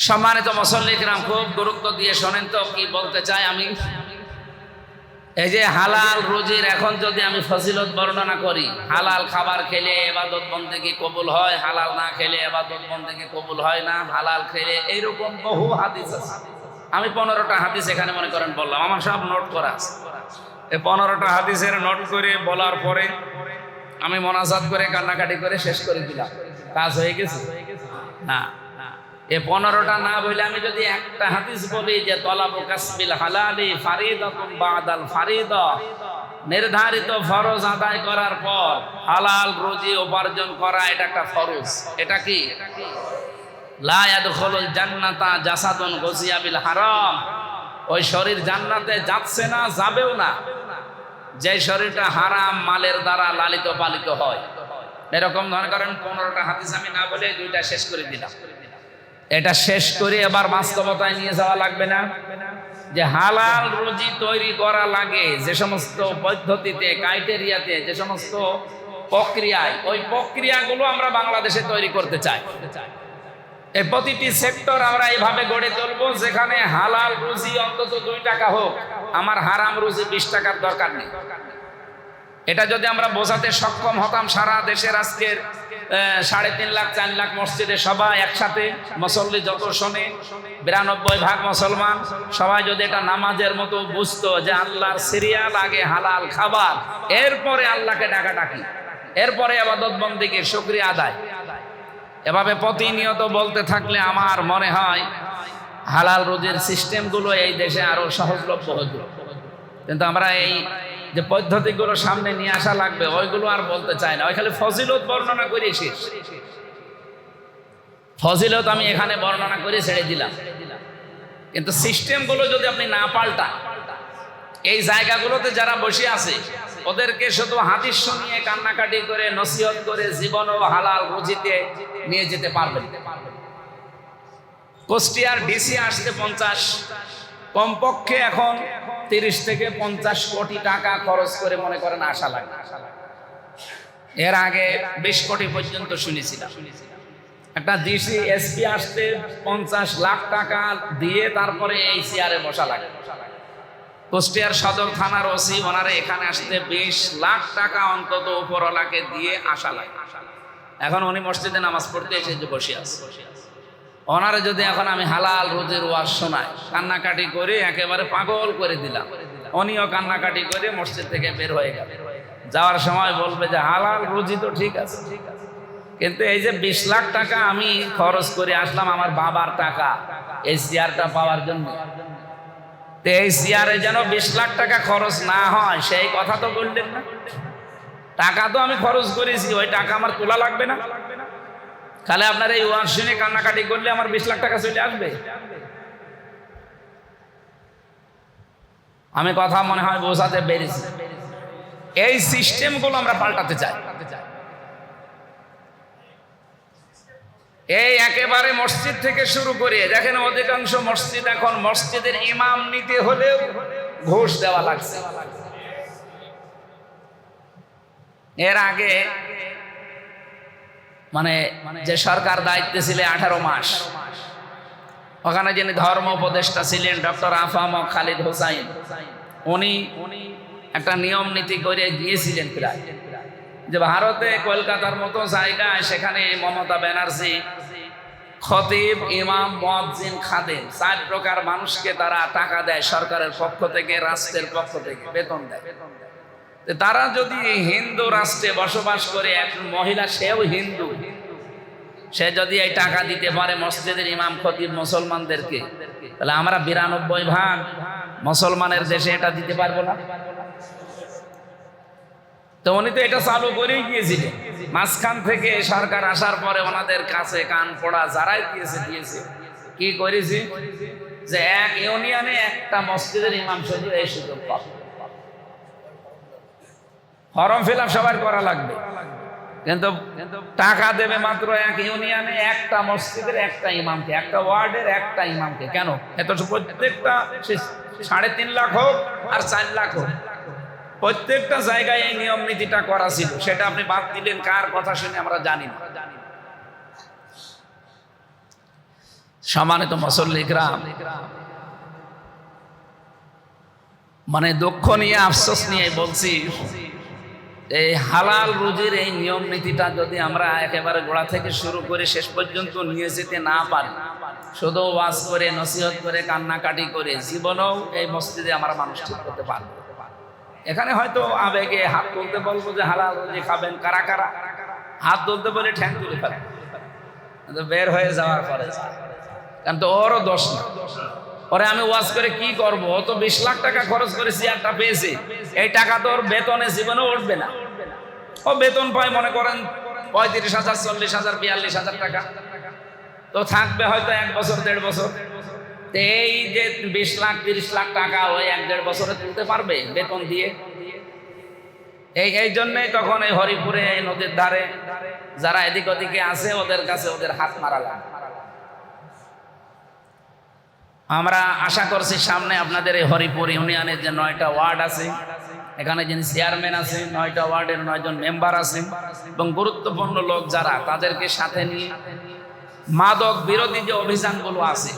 সম্মানিত মুসল্লি কিরাম, খুব গুরুত্ব দিয়ে শোনেন তো কি বলতে চাই আমি। এই যে হালাল রুজির এখন যদি আমি ফজিলত বর্ণনা করি, হালাল খাবার খেলে ইবাদত বন্দেগী কবুল হয়, হালাল না খেলে ইবাদত বন্দেগী কবুল হয় না, হালাল খেলে, এইরকম বহু হাদিস আছে। আমি 15টা হাদিস এখানে মনে করেন বললাম, আমার সব নোট করা আছে। এই 15টা হাদিসের নোট করে বলার পরে আমি মোনাজাত করে কান্নাকাটি করে শেষ করে দিলাম, কাজ হয়ে গেছে না? এই 15টা না বলে আমি যদি একটা হাদিস বলি যে তলাবু কাসবিল হালালি ফারিদাতুন বাদাল ফারিদা, নির্ধারিত ফরজ আদায় করার পর হালাল রুজি উপার্জন করা, এটা একটা ফরজ। এটা কি? লা ইয়াদখুলুল জান্নাতা জাসাদুন গুজিয়া বিল হারাম, ওই শরীর জান্নাতে যাচ্ছে না, যাবেও না যে শরীরটা হারাম মালের দ্বারা লালিত পালিত হয়। এরকম মনে করেন 15টা হাদিস আমি না বলে 2টা শেষ করে দিলাম। এটা শেষ করে এবার বাস্তবতায় নিয়ে যাওয়া লাগবে না? যে হালাল রুজি তৈরি করা লাগে যে সমস্ত পদ্ধতিতে, ক্রাইটেরিয়াতে, যে সমস্ত প্রক্রিয়ায়, ওই প্রক্রিয়াগুলো আমরা বাংলাদেশে তৈরি করতে চাই। এই প্রতিটি সেক্টর আমরা এইভাবে গড়ে তুলবো যেখানে হালাল রুজি অন্তত 2 টাকা হোক, আমার হারাম রুজি 20 টাকার দরকার নেই। এটা যদি আমরা বোঝাতে সক্ষম হতাম সারা দেশের আজকের 3.5 লাখ 4 লাখ মসজিদে সবাই একসাথে, মুসল্লি যত শোনে 92% মুসলমান, সবাই যদি এটা নামাজের মতো বুঝতো যে আল্লাহর সিরিয়াল আগে হালাল খাবার, এরপরে আল্লাহকে ডাকাডাকি, এরপরে ইবাদত বন্দেগীর শুকরিয়া আদায়, এভাবে প্রতিনিয়ত বলতে থাকলে আমার মনে হয় হালাল রুজির সিস্টেমগুলো এই দেশে আরো সহজলভ্য হতো। কিন্তু আমরা এই যে পদ্ধতিগুলো সামনে নিয়ে আসা লাগবে ওইগুলো আর বলতে চাই না, ওই খালি ফজিলত বর্ণনা করে শেষ। ফজিলত আমি এখানে বর্ণনা করে ছেড়ে দিলাম, কিন্তু সিস্টেমগুলো যদি আপনি না পাল্টা, এই জায়গাগুলোতে যারা বসে আছে ওদেরকে শুধু হাদিস শুনিয়ে কান্নাকাটি করে নসিহত করে জীবন ও হালাল রুজিতে নিয়ে যেতে পারবেন। কুষ্টিয়ার ডিসি আসতে 50 কমপক্ষে এখন 30 থেকে 50 কোটি টাকা খরচ করে মনে করেন আসা লাগে। এর আগে 20 কোটি পর্যন্ত শুনেছিলাম। একটা ডিসি এসপি আসতে 50 লাখ টাকা দিয়ে তারপরে এই চেয়ারে বসা লাগে। কুষ্টিয়ার সদর থানার ওসি ওনারে এখানে আসতে 20 লাখ টাকা অন্তত উপরওয়ালাকে দিয়ে আসা লাগে। এখন উনি মসজিদে নামাজ পড়তে এসে যে বসে আছে, ওনারে যদি এখন আমি হালাল রুজির ওয়াজ শোনাই, কান্নাকাটি করে একেবারে পাগল করে দিলাম, উনিও কান্নাকাটি করে মসজিদ থেকে বের হয়ে গেল। যাওয়ার সময় বলবে যে হালাল রুজি তো ঠিক আছে, কিন্তু এই যে 20 লাখ টাকা আমি খরচ করে আসলাম আমার বাবার টাকা এই চেয়ারটা পাওয়ার জন্য, তো এই চেয়ারে যেন 20 লাখ টাকা খরচ না হয় সেই কথা তো বললেন না। টাকা তো আমি খরচ করেছি, ওই টাকা আমার তোলা লাগবে না? তাহলে আপনার এই ওয়াজ শুনে কান্নাকাটি করলে আমার 20 লাখ টাকা চলে আসবে? আমি কথা মনে হয় বোঝাতে পেরেছি। এই সিস্টেমগুলো আমরা পাল্টাতে চাই। এই একেবারে মসজিদ থেকে শুরু করে দেখেন অধিকাংশ মসজিদ এখন মসজিদের ইমাম নিতে হলেও ঘুষ দেওয়া লাগছে। এর আগে মানে যে সরকার দায়িত্বে ছিল 18 মাস, ওখানে যিনি ধর্ম উপদেষ্টা ছিলেন ডক্টর আফাম খালিদ হোসাইন, উনি একটা নিয়ম নীতি করে দিয়েছিলেন প্রায়, যে ভারতে কলকাতার মতো জায়গায় সেখানে মমতা ব্যানার্জি খতিব, ইমাম, মুয়াজ্জিন, খাদেম 4 প্রকার মানুষকে তারা টাকা দেয় সরকারের পক্ষ থেকে, রাষ্ট্রের পক্ষ থেকে বেতন দেয়। তারা যদি হিন্দু রাষ্ট্রে বসবাস করে, এক মহিলা সেও হিন্দু, সে যদি এই টাকা দিতে পারে মসজিদের ইমাম খতিব মুসলমানদেরকে, তাহলে আমরা 92% মুসলমানের দেশে এটা দিতে পারবো না? তো উনি তো এটা চালু করেই গিয়েছিলেন। মাঝখান থেকে সরকার আসার পরে ওনাদের কাছে কান পড়া যারাই দিয়েছে কি করেছি, যে এক ইউনিয়নে একটা মসজিদের ইমাম শুধু এই সুযোগ পাবে। ফর্ম ফিল আপ সবার করা লাগবে, কিন্তু টাকা দেবে মাত্র এক ইউনিয়নে একটা মসজিদের একটা ইমামকে, একটা ওয়ার্ডের একটা ইমামকে। কেন? এত প্রত্যেকটা 3.5 লাখ হোক আর 4 লাখ হোক, প্রত্যেকটা জায়গায় এই নিয়ম নীতিটা করা ছিল। সেটা আপনি বাদ দিলেন কার কথা শুনে আমরা জানি না। সম্মানিত মুসল্লিকরাম, মানে দুঃখ নিয়ে আফসোস নিয়ে বলছি, এই হালাল রুজির এই নিয়ম নীতিটা যদি আমরা একেবারে গোড়া থেকে শুরু করে শেষ পর্যন্ত নিয়ে যেতে না পারি, শুধু ওয়াজ করে নসিহত করে কান্নাকাটি করে জীবনেও এই মসজিদে আমরা মানুষ ঠিক করতে পারবো। এখানে হয়তো আবেগে হাত তুলতে বলবো যে হালাল রুজি খাবেন, কারা কারা হাত তুলতে বলে ঠ্যাং তুলে ফেলে, বের হয়ে যাওয়ার পরে কারণ তো ওরও দোষ না। ওরে আমি ওয়াজ করে কি করবো? ও তো 20 লাখ টাকা খরচ করে চেয়ারটা পেয়েছে, এই টাকা তো ওর বেতনে জীবনেও উঠবে না। ও বেতন পায় মনে করেন 35,000, 40,000, 42,000 টাকা, তো থাকবে হয়তো 1 বছর 1.5 বছর। এই যে 20 লাখ 30 লাখ টাকা ওই 1-1.5 বছরে তুলতে পারবে বেতন দিয়ে? এই জন্যই তখন এই হরিপুরে এই নদীর ধারে যারা এদিক ওদিকে আছে ওদের কাছে ওদের হাত মারা লাগে। আমরা আশা করছি সামনে আপনাদের এই হরিপুর ইউনিয়নের যে 9টা ওয়ার্ড আছে, এখানে যিনি চেয়ারম্যান আছে, 9টা ওয়ার্ডের 9 জন মেম্বার আছে এবং গুরুত্বপূর্ণ লোক যারা, তাদেরকে সাথে নিয়ে মাদক বিরোধী যে অভিযানগুলো আছে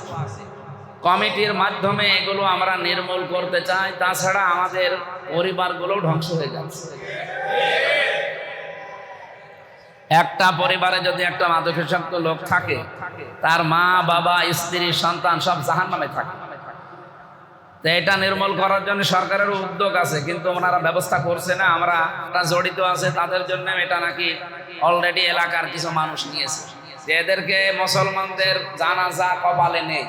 কমিটির মাধ্যমে এগুলো আমরা নির্মূল করতে চাই। তাছাড়া আমাদের পরিবারগুলো ধ্বংস হয়ে যাচ্ছে। একটা পরিবারে যদি একটা মাদকাসক্ত লোক থাকে, তার মা বাবা স্ত্রী সন্তান সব জাহান্নামে থাকে। তো এটা নির্মূল করার জন্য সরকারের উদ্যোগ আছে, কিন্তু ওনারা ব্যবস্থা করছে না। আমরা জড়িত আছে তাদের জন্য, এটা নাকি অলরেডি এলাকার কিছু মানুষ নিয়েছে যে এদেরকে মুসলমানদের জানাজা কপালে নেই,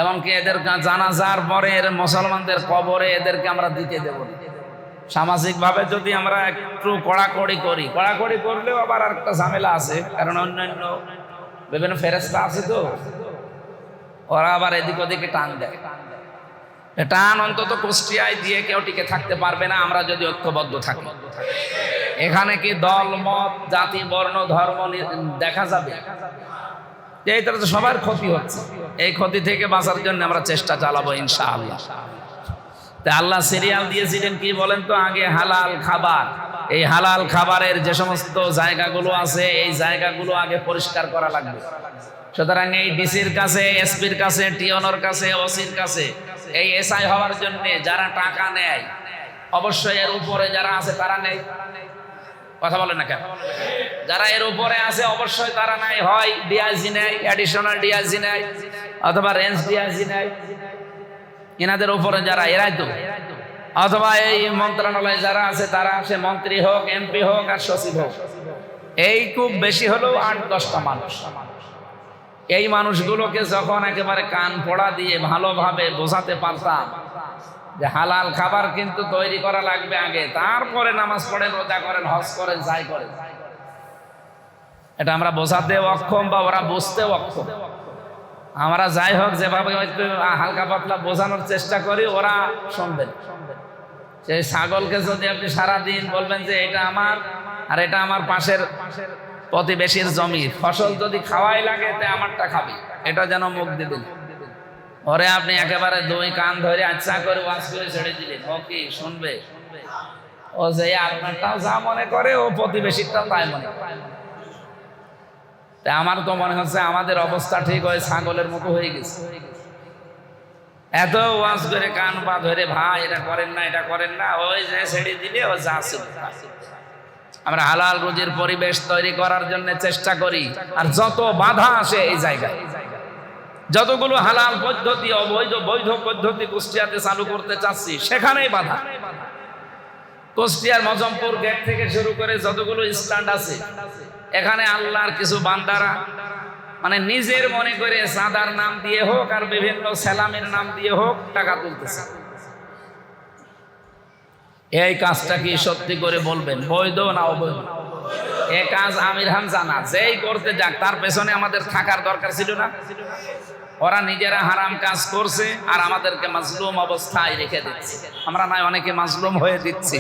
এমনকি এদের জানাজার পরে মুসলমানদের কবরে এদেরকে আমরা দিতে দেব না। সামাজিকভাবে যদি আমরা একটু কড়াকড়ি করি, কড়াকড়ি করলেও আবার আরেকটা ঝামেলা আছে, কারণ অন্যান্য বিভিন্ন ফেরেশতা আছে, তো ওরা আবার এদিক ওদিকে টান দেয়। টান অন্তত কুষ্টিয়ায় দিয়ে কেউ টিকে থাকতে পারবে না আমরা যদি ঐক্যবদ্ধ থাকি। এখানে কি দল মত জাতি বর্ণ ধর্ম দেখা যাবে? এই তো সবার ক্ষতি হচ্ছে। এই ক্ষতি থেকে বাঁচার জন্য আমরা চেষ্টা চালাবো ইনশাআল্লাহ। তা আল্লাহ সিরিয়াল দিয়েছিলেন কি বলেন তো, আগে হালাল খাবার। এই হালাল খাবারের যে সমস্ত জায়গাগুলো আছে এই জায়গাগুলো আগে পরিষ্কার করা লাগবে। সুতরাং এই ডিসির কাছে, এসপির কাছে, টিওনর কাছে, ওসির কাছে এই এসআই হওয়ার জন্য যারা টাকা নেয়, অবশ্যই এর উপরে যারা আছে তারা নেই। কথা বলে না কেন? যারা এর উপরে আছে অবশ্যই তারা নেয়, হয় ডিআইজি নেয়, অ্যাডিশনাল ডিআইজি নেয়, অথবা রেঞ্জ ডিআইজি নেয়। এনাদের উপরে যারা, এরাই তো। অথবা এই মন্ত্রণালয়ে যারা আছে তারা, সে মন্ত্রী হোক, এমপি হোক আর সচিব হোক, এই খুব বেশি হলেও 8-10টা মানুষ। এই মানুষগুলোকে যখন একেবারে কান পড়া দিয়ে ভালোভাবে বোঝাতে পারতাম যে হালাল খাবার কিন্তু তৈরি করা লাগবে আগে, তারপরে নামাজ পড়েন, রোজা করেন, হজ করেন, যাই করেন, এটা আমরা বোঝাতে অক্ষম বা ওরা বুঝতেও অক্ষম। আমরা যাই হোক যেভাবে হয়তো হালকা পাতলা বোঝানোর চেষ্টা করি, ওরা শুনবেন। সেই ছাগলকে যদি আপনি সারাদিন বলবেন যে এটা আমার আর এটা আমার পাশের প্রতিবেশীর জমি, ফসল যদি খাওয়াই লাগে তে আমারটা খাবি, এটা যেন মুখ দিবেন। ওরে আপনি একেবারে দুই কান ধরে আচ্ছা করে ওয়াজ করে ছেড়ে দিলেন, ও কি শুনবে? ও যে আপনারটাও যা মনে করে ও প্রতিবেশীরটাও তাই মনে করে। আমার তো মনে হচ্ছে আমাদের অবস্থা ঠিক হয় ছাগলের মতো হয়ে গেছে। এত ওয়াজ করে কান পা ধরে, ভাই এটা করেন না, এটা করেন না, ওই যে ছেড়ে দিলে ও যা ছিল। আমরা হালাল রুজির পরিবেশ তৈরি করার জন্য চেষ্টা করি, আর যত বাধা আসে এই জায়গায়, যতগুলো হালাল পদ্ধতি অবৈধ বৈধ পদ্ধতি কুষ্টিয়াতে চালু করতে চাচ্ছি সেখানেই বাধা। কুষ্টিয়ার মজমপুর গেট থেকে শুরু করে যতগুলো স্ট্যান্ড আছে, এখানে আল্লাহর কিছু বান্দারা মানে নিজের মনে করে চাঁদার নাম দিয়ে হোক আর বিভিন্ন সেলামের নাম দিয়ে হোক টাকা তুলতেছে। এই কাজটা কি সত্যি করে বলবেন বৈধ না অবৈধ? এই কাজ আমির খান জানা, যেই করতে যাক তার পেছনে আমাদের থাকার দরকার ছিল না? ওরা নিজেরা হারাম কাজ করছে আর আমাদেরকে মাজলুম অবস্থায় রেখে দিচ্ছে। আমরা নয় অনেকে মাজলুম হয়ে দিচ্ছি,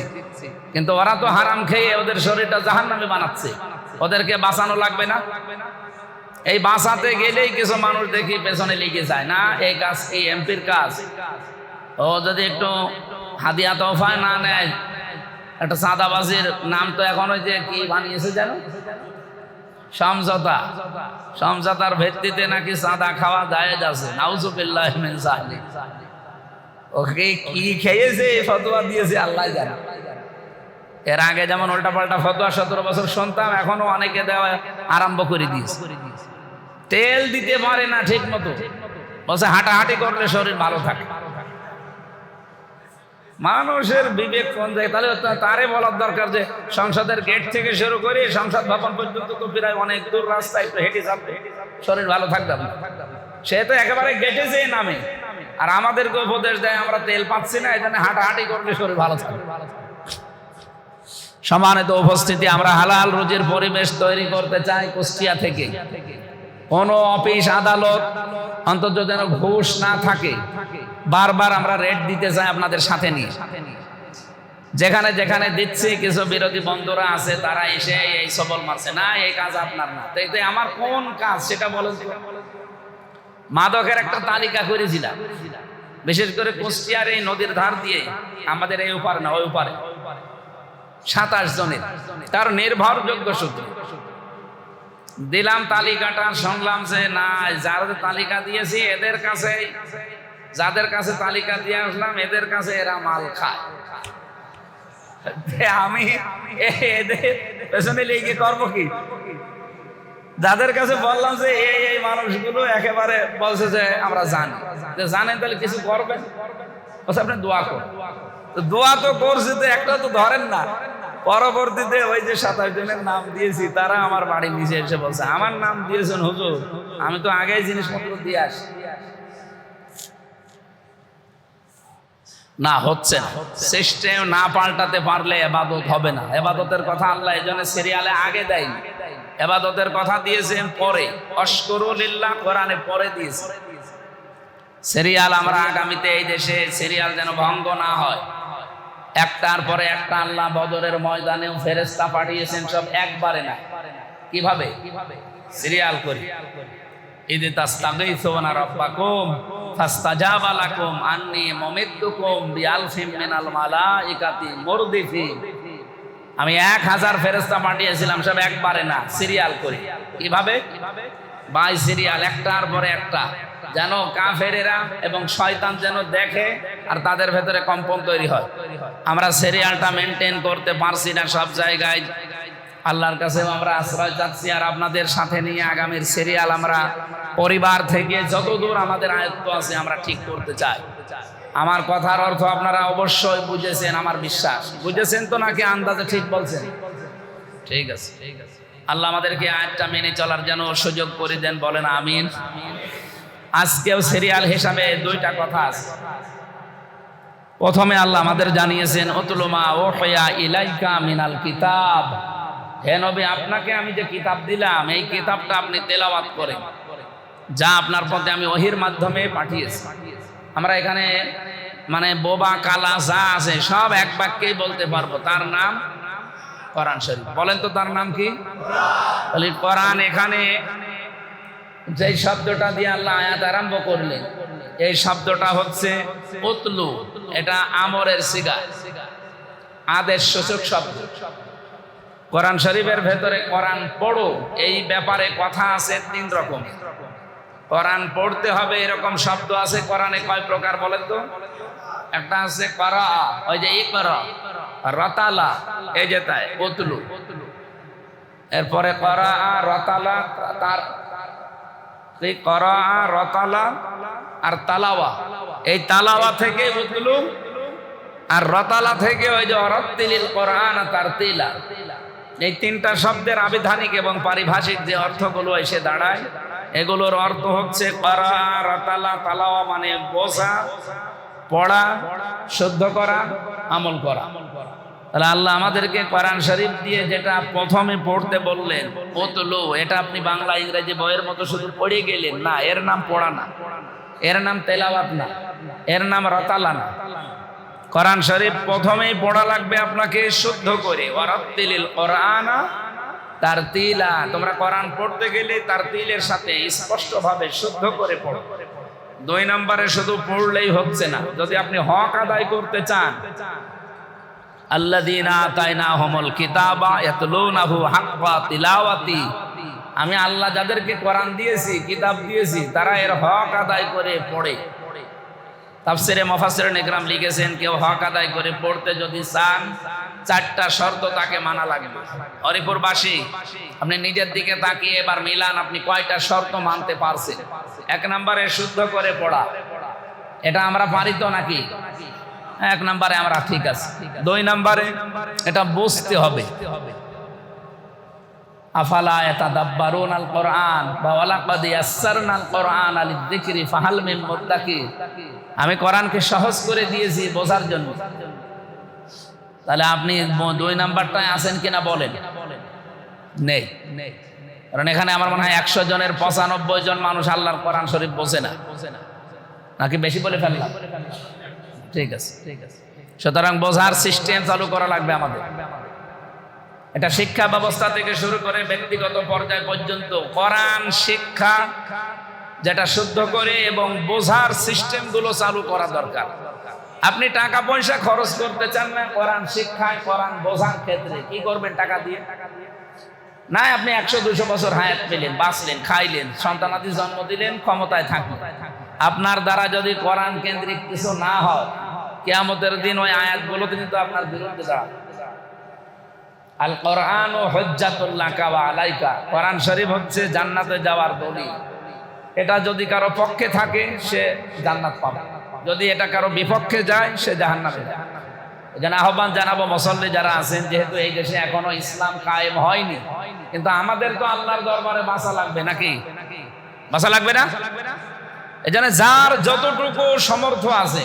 কিন্তু ওরা তো হারাম খেয়ে ওদের শরীরটা জাহান্নামে বানাচ্ছে। ওদেরকে বাঁচানো লাগবে না? এই বাঁচাতে গেলেই কিছু মানুষ দেখি পেছনে লেগে যায়, না এই কাজ কি এমপির কাজ? ও যদি একটু হাদিয়া তোফা না নেয়, একটা চাঁদাবাজির নাম তো এখন ওই যে কি বানিয়েছে জানো, সমঝোতা। সমঝোতার ভিত্তিতে নাকি চাঁদা খাওয়া জায়েজ আছে। নাউজুবিল্লাহ মিন যালিক। ওকে কি খেয়েছে ফতোয়া দিয়েছে আল্লাহ জানে। এর আগে যেমন উল্টাপাল্টা ফতোয়া 17 বছর শুনতাম, এখনো অনেকে দেওয়া আরম্ভ করে দিয়েছে। তেল দিতে পারে না ঠিক মতো, বলছে হাঁটাহাঁটি করলে শরীর ভালো থাকে। মানুষের বিবেক কোন যায়? তাহলে তারে বলার দরকার যে সংসদের গেট থেকে শুরু করে সংসদ ভবন পর্যন্ত তো প্রায় অনেক দূর রাস্তায় একটু হেঁটে যাবে, শরীর ভালো থাকবে না। সে তো একেবারে গেটে যেয়ে নামে, আর আমাদেরকে উপদেশ দেয় আমরা তেল পাচ্ছি না, এই জন্য হাঁটাহাঁটি করলে শরীর ভালো থাকবে। সম্মানিত উপস্থিতি, আমরা হালাল রুজির পরিবেশ তৈরি করতে চাই কুষ্টিয়া থেকে। কোনো অফিস আদালত অন্তত যেন ঘুষ না থাকে। বারবার আমরা রেট দিতে চাই আপনাদের সাথে নিয়ে। যেখানে যেখানে দিচ্ছি কিছু বিরোধী বন্ধুরা আছে, তারা এসে এই সবল মারছে, না এই কাজ আপনার না। তাই আমার কোন কাজ সেটা বলেন। মাদকের একটা তালিকা করেছিলাম, বিশেষ করে কুষ্টিয়ার এই নদীর ধার দিয়ে, আমাদের এই উপারে না ওই উপারে 27 জনের, তার নির্ভরযোগ্য সূত্র দিলাম তালিকাটা। শুনলাম যে না, যারা তালিকা দিয়েছি এদের কাছে, যাদের কাছে তালিকা দিয়ে আসলাম এদের কাছে এরা মাল খায়। আমি এদের পেছনে লিখে করবো কি? যাদের কাছে বললাম যে এই মানুষগুলো একেবারে বলছে যে আমরা জানি, জানেন তাহলে কিছু করবেন, বলছে আপনি দোয়া করুন। তো দোয়া তো করছি, তো একটা তো ধরেন না। পরবর্তীতে ওই যে 27 জনের নাম দিয়েছি, তারা আমার বাড়ির নিচে এসে বলছে আমার নাম দিয়েছেন হুজুর, আমি তো আগেই জিনিসপত্র দিয়ে আসি। না, হচ্ছে না। সিস্টেম না পাল্টাতে পারলে এবাদত হবে না। এবাদতের কথা আল্লাহ এই জন্য সিরিয়ালে আগে দেয়নি, এবাদতের কথা দিয়েছেন পরে। অশকুরুলিল্লাহ কোরআনে পরে দিয়েছে। সিরিয়াল আমরা আগামীতে এই দেশে সিরিয়াল যেন ভঙ্গ না হয়। একটার পরে একটা আল্লাহ বদরের ময়দানেও ফেরেশতা পাঠিয়েছেন, সব একবারে না। কিভাবে? সিরিয়াল করি। ইদ তাস্তাগীসুনা রাব্বাকুম ফাস্তাজাবা লাকুম আন্নী মুমিদ্দুকুম বিআলফিম মিনাল মালাইকাতি মুরদিফিন। আমি 1000 ফেরেশতা পাঠিয়েছিলাম, সব একবারে না, সিরিয়াল করি। কিভাবে? বাই সিরিয়াল, একটার পরে একটা, যেন কাফেরেরা এবং শয়তান যেন দেখে আর তাদের ভেতরে কম্পন তৈরি হয়। আমরা সিরিয়ালটা মেনটেন করতে পারছি না সব জায়গায়। আল্লাহর কাছেও আমরা আশ্রয় চাচ্ছি, আর আপনাদের সাথে নিয়ে আগামীর সিরিয়াল আমরা পরিবার থেকে যতদূর আমাদের আয়ত্ত আছে আমরা ঠিক করতে চাই। আমার কথার অর্থ আপনারা অবশ্যই বুঝেছেন, আমার বিশ্বাস। বুঝেছেন তো নাকি আন্দাজে ঠিক বলছেন? ঠিক আছে, ঠিক আছে। আল্লাহ আমাদেরকে আয়াতটা মেনে চলার জন্য সুযোগ করে দেন, বলেন আমিন। আজকেও সিরিয়াল হিসাবে দুইটা কথা আছে। প্রথমে আল্লাহ আমাদের জানিয়েছেন উতলু মা উহিয়া ইলাইকা মিনাল কিতাব। হে নবী, আপনাকে আমি যে কিতাব দিলাম এই কিতাবটা আপনি তেলাওয়াত করেন, যা আপনার পথে আমি ওহির মাধ্যমে পাঠিয়েছি। আমরা এখানে মানে বোবা কালা যা আছে সব এক বাক্যেই বলতে পারবো, তার নাম কোরআন শরীফ। বলেন তো তার নাম কি? কোরআন। এখানে যে শব্দটা দিয়ে আল্লাহ আয়াত আরম্ভ করলেন, এই শব্দটা হচ্ছে উতলু। এটা আমরের সিগা, আদেশ সূচক শব্দ। কোরআন শরীফের ভেতরে কোরআন পড়ো এই ব্যাপারে কথা আছে 3 রকম। কোরআন পড়তে হবে এরকম শব্দ আছে কোরআনে কয় প্রকার বলেন তো? একটা আছে করা, ওই যে ইকরা, রাতালা, এই যে তাই উতলু। এরপরে করা, রাতালা, তার করা, রাতালা আর তালাওয়া। এই তালাওয়া থেকে উতলু, আর রাতালা থেকে ওই যে অরাত্তিলিল কোরআন তারতিলা। এই 3টা শব্দের আবিধানিক এবং পারিভাষিক যে অর্থগুলো এসে দাঁড়ায়, এগুলোর অর্থ হচ্ছে করা, রাতালা, তালাওয়া মানে বোঝা, পড়া, শুদ্ধ করা, আমল করা। তাহলে আল্লাহ আমাদেরকে কোরআন শরীফ দিয়ে যেটা প্রথমে পড়তে বললেন উতলু, এটা আপনি বাংলা ইংরেজি বইয়ের মতো শুধু পড়ে গেলেন না, এর নাম পড়া না, এর নাম তেলাওয়াত না, এর নাম রাতালা না। কোরআন শরীফ প্রথমেই পড়া লাগবে আপনাকে শুদ্ধ করে। ওয়ারাত্তিলিল কোরআনা তারতিলা। তোমরা কোরআন পড়তে গেলে তারতিলের সাথে স্পষ্টভাবে শুদ্ধ করে পড়ো। 2 নম্বরে শুধু পড়লেই হচ্ছে না, যদি আপনি হক আদায় করতে চান, আল্লাযীনা আতাইনাহুমুল কিতাবা ইয়াতলুনাহু হাক্কা তিলাওয়াতি। আমি আল্লাহ যাদেরকে কোরআন দিয়েছি, কিতাব দিয়েছি, তারা এর হক আদায় করে পড়ে। তাফসিরে মুফাসসিরিন ইকরাম লিখেছেন, কেউ হক আদায় করে পড়তে যদি চান 4টা শর্ত তাকে মানা লাগবে। হরিপুরবাসী, আপনি নিজের দিকে তাকিয়ে এবার মিলান, আপনি কয়টা শর্ত মানতে পারছেন। 1 নম্বরে শুদ্ধ করে পড়া, এটা আমরা পারি তো নাকি? 1 নম্বরে আমরা ঠিক আছে। 2 নম্বরে এটা বুঝতে হবে। আফালা ইয়াতাদাব্বারুনাল কোরআন ওয়া লাকাদ ইয়াসসারনাল কোরআনা লিযিকরি ফাহাল মিন মুদ্দাকির। আমি কোরআনকে সহজ করে দিয়েছি বোঝার জন্য। তাহলে আপনি 2 নাম্বারটায় আছেন কিনা বলেন? নেই। কারণ এখানে আমার মনে হয় 100 জনের 95 জন মানুষ আল্লাহর কোরআন শরীফ বোঝে না, নাকি বেশি বলে ফেললাম? ঠিক আছে, ঠিক আছে। সুতরাং বোঝার সিস্টেম চালু করা লাগবে আমাদের। এটা শিক্ষা ব্যবস্থা থেকে শুরু করে ব্যক্তিগত পর্যায় পর্যন্ত কোরআন শিক্ষা যেটা শুদ্ধ করে এবং বোঝার সিস্টেমগুলো চালু করা দরকার। আপনি টাকা পয়সা খরচ করতে চান না কোরআন শিক্ষায়, কোরআন বোঝার ক্ষেত্রে, কি করবেন টাকা দিয়ে? না, আপনি 100-200 বছর হায়াত পেলেন, বাঁচলেন, খাইলেন, সন্তানাদি জন্ম দিলেন, ক্ষমতায় থাকলেন, আপনার দ্বারা যদি কোরআন কেন্দ্রিক কিছু না হয়, কিয়ামতের দিন ওই আয়াতগুলো কিন্তু আপনার বিরুদ্ধে দাঁড়াবে। আল কোরআন ও হুজ্জাতুল্লাহ ওয়া আলাইকা, কোরআন শরীফ হচ্ছে জান্নাতে যাওয়ার দলিল। এটা যদি কারো পক্ষে থাকে সে জান্নাত পাবে, যদি এটা কারো বিপক্ষে যায় সে জাহান্নামে যায়। এজন্য আহ্বান জানাবো মুসল্লি যারা আছেন, যেহেতু এই দেশে এখনো ইসলাম কায়েম হয়নি, কিন্তু আমাদের তো আল্লাহর দরবারে বাঁচা লাগবে, নাকি বাঁচা লাগবে না? এজন্য যার যতটুকু সমর্থ আছে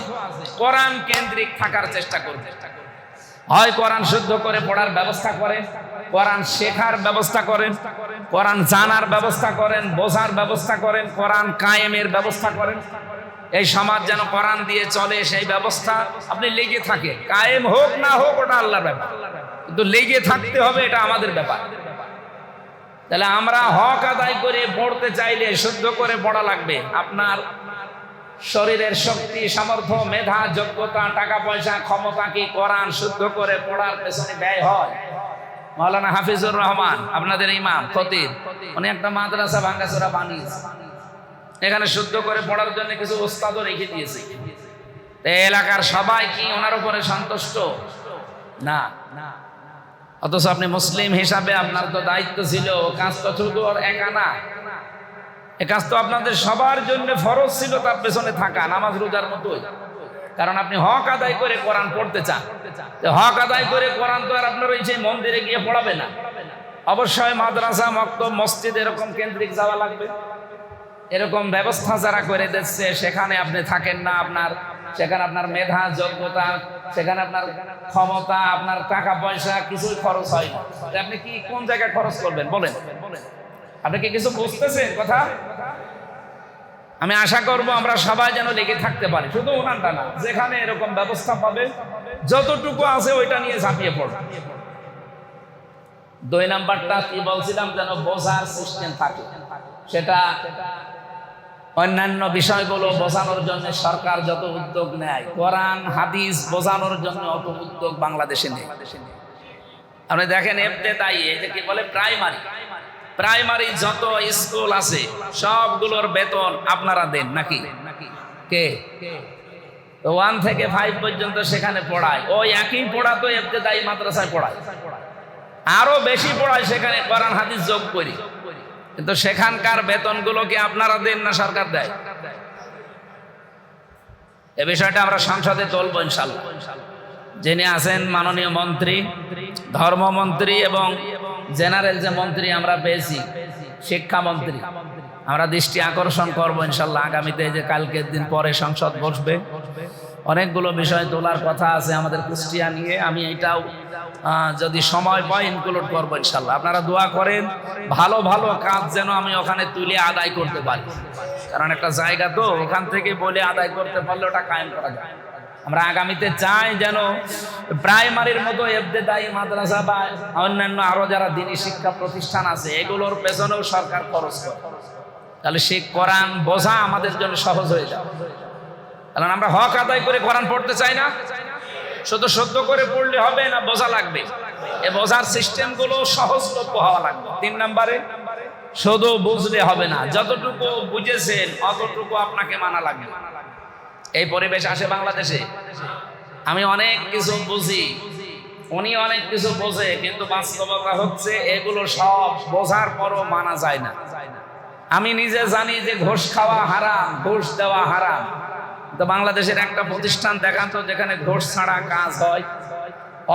কোরআন কেন্দ্রিক থাকার চেষ্টা করবে। হয় কোরআন শুদ্ধ করে পড়ার ব্যবস্থা করেন, কোরআন শেখার ব্যবস্থা করেন, কোরআন জানার ব্যবস্থা করেন, বোঝার ব্যবস্থা করেন, কোরআন কায়েমের ব্যবস্থা করেন। এই সমাজ যেন কোরআন দিয়ে চলে সেই ব্যবস্থা আপনি লেগে থাকে। কায়েম হোক না হোক ওটা আল্লাহর ব্যাপার, কিন্তু লেগে থাকতে হবে, এটা আমাদের ব্যাপার। তাহলে আমরা হক আদায় করে পড়তে চাইলে শুদ্ধ করে পড়া লাগবে। আপনার শরীরের শক্তি, সামর্থ্য, মেধা, যোগ্যতা, টাকা পয়সা, ক্ষমতা কি কোরআন শুদ্ধ করে পড়ার পেছনে ব্যয় হয়? মাওলানা হাফিজুর রহমান আপনাদের ইমাম খতিব, উনি একটা মাদ্রাসা ভাঙ্গাচোরা বানিয়েছে, এখানে শুদ্ধ করে পড়ার জন্য কিছু ওস্তাদও রেখে দিয়েছে। এলাকার সবাই কি ওনার উপরে সন্তুষ্ট? না। অথচ আপনি মুসলিম হিসাবে আপনার তো দায়িত্ব ছিল, কাজ তো শুধু একা না, এ কাজ তো আপনাদের সবার জন্য ফরজ ছিল তার পেছনে থাকা, নামাজ রোজার মতোই। কারণ আপনি হক আদায় করে কোরআন পড়তে চান, হক আদায় করে কোরআন তো আর আপনার ওই যে মন্দিরে গিয়ে পড়াবে না, অবশ্যই মাদ্রাসা, মক্তব, মসজিদ এরকম কেন্দ্রিক যাওয়া লাগবে। এরকম ব্যবস্থা যারা করে দিচ্ছে সেখানে আপনি থাকেন না, সেখানে আপনার মেধা, যোগ্যতা, সেখানে আপনার ক্ষমতা, আপনার টাকা পয়সা কিছুই খরচ হয় না। আপনি কি কোন জায়গায় খরচ করবেন বলেন? আপনি কি কিছু বুঝতেছেন কথা? আমি আশা করব আমরা সবাই যেন লেগে থাকতে পারি, শুধু ওনানটা না, যেখানে এরকম ব্যবস্থা পাবে যতটুকু আছে ওইটা নিয়ে ঝাঁপিয়ে পড়বে। 2 নাম্বারটা কি বলছিলাম, যেন বোঝার সিস্টেম থাকে। সেটা অন্যান্য বিষয়গুলো বোঝানোর জন্য সরকার যত উদ্যোগ নেয়, কোরআন হাদিস বোঝানোর জন্য অত উদ্যোগ বাংলাদেশে নেই। আপনি দেখেন ইবতেদায়ী, এটাকে বলে প্রাইমারি যত স্কুল আছে সবগুলোর বেতন আপনারা দেন নাকি? কে? 1 থেকে 5 পর্যন্ত সেখানে পড়ায়, ওই একই পড়া তো ইবতেদায়ী মাদ্রাসায় পড়ায়, আরো বেশি পড়ায় সেখানে কোরআন হাদিস যোগ করি। কিন্তু সেখানকার বেতনগুলো কি আপনারা দেন না সরকার দেয়? এ বিষয়টা আমরা সংসদে তুলব ইনশাআল্লাহ। যিনি আছেন মাননীয় মন্ত্রী, ধর্মমন্ত্রী এবং জেনারেল যে মন্ত্রী আমরা পেয়েছি, শিক্ষামন্ত্রী, আমরা দৃষ্টি আকর্ষণ করবো ইনশাআল্লাহ আগামীতে। যে কালকের দিন পরে সংসদ বসবে, অনেকগুলো বিষয় তোলার কথা আছে আমাদের কুষ্টিয়া নিয়ে। আমি এটাও যদি সময় পাই ইনক্লুড করবো ইনশাআল্লাহ। আপনারা দোয়া করেন ভালো ভালো কাজ যেন আমি ওখানে তুলে আদায় করতে পারি, কারণ একটা জায়গা তো ওখান থেকে বলে আদায় করতে পারলে ওটা কায়েম করা যায়। আমরা আগামীতে চাই যেন প্রাইমারির মতো ইবতেদায়ী মাদ্রাসা বা অন্যান্য আরো যারা দ্বীনি শিক্ষা প্রতিষ্ঠান আছে এগুলোর পেছনেও সরকার খরচ করে, তাহলে সেই কোরআন বোঝা আমাদের জন্য সহজ হয়ে যাবে। কারণ আমরা হক আদায় করে কোরআন পড়তে চাই না, শুধু সত্য করে পড়লে হবে না, বোঝা লাগবে। এই বোঝার সিস্টেমগুলো সহজলভ্য হওয়া লাগবে। 3 নম্বরে শুধু বুঝলে হবে না, যতটুকু বুঝেছেন অতটুকু আপনাকে মানা লাগবে। এই পরিবেশ আসে বাংলাদেশে, আমি অনেক কিছু বুঝি, উনি অনেক কিছু বোঝে, কিন্তু বাস্তবতা হচ্ছে এগুলো সব বোঝার পরও মানা যায় না। আমি নিজে জানি যে ঘুষ খাওয়া হারাম, ঘুষ দেওয়া হারাম, তো বাংলাদেশের একটা প্রতিষ্ঠান দেখান তো যেখানে ঘুষ ছাড়া কাজ হয়।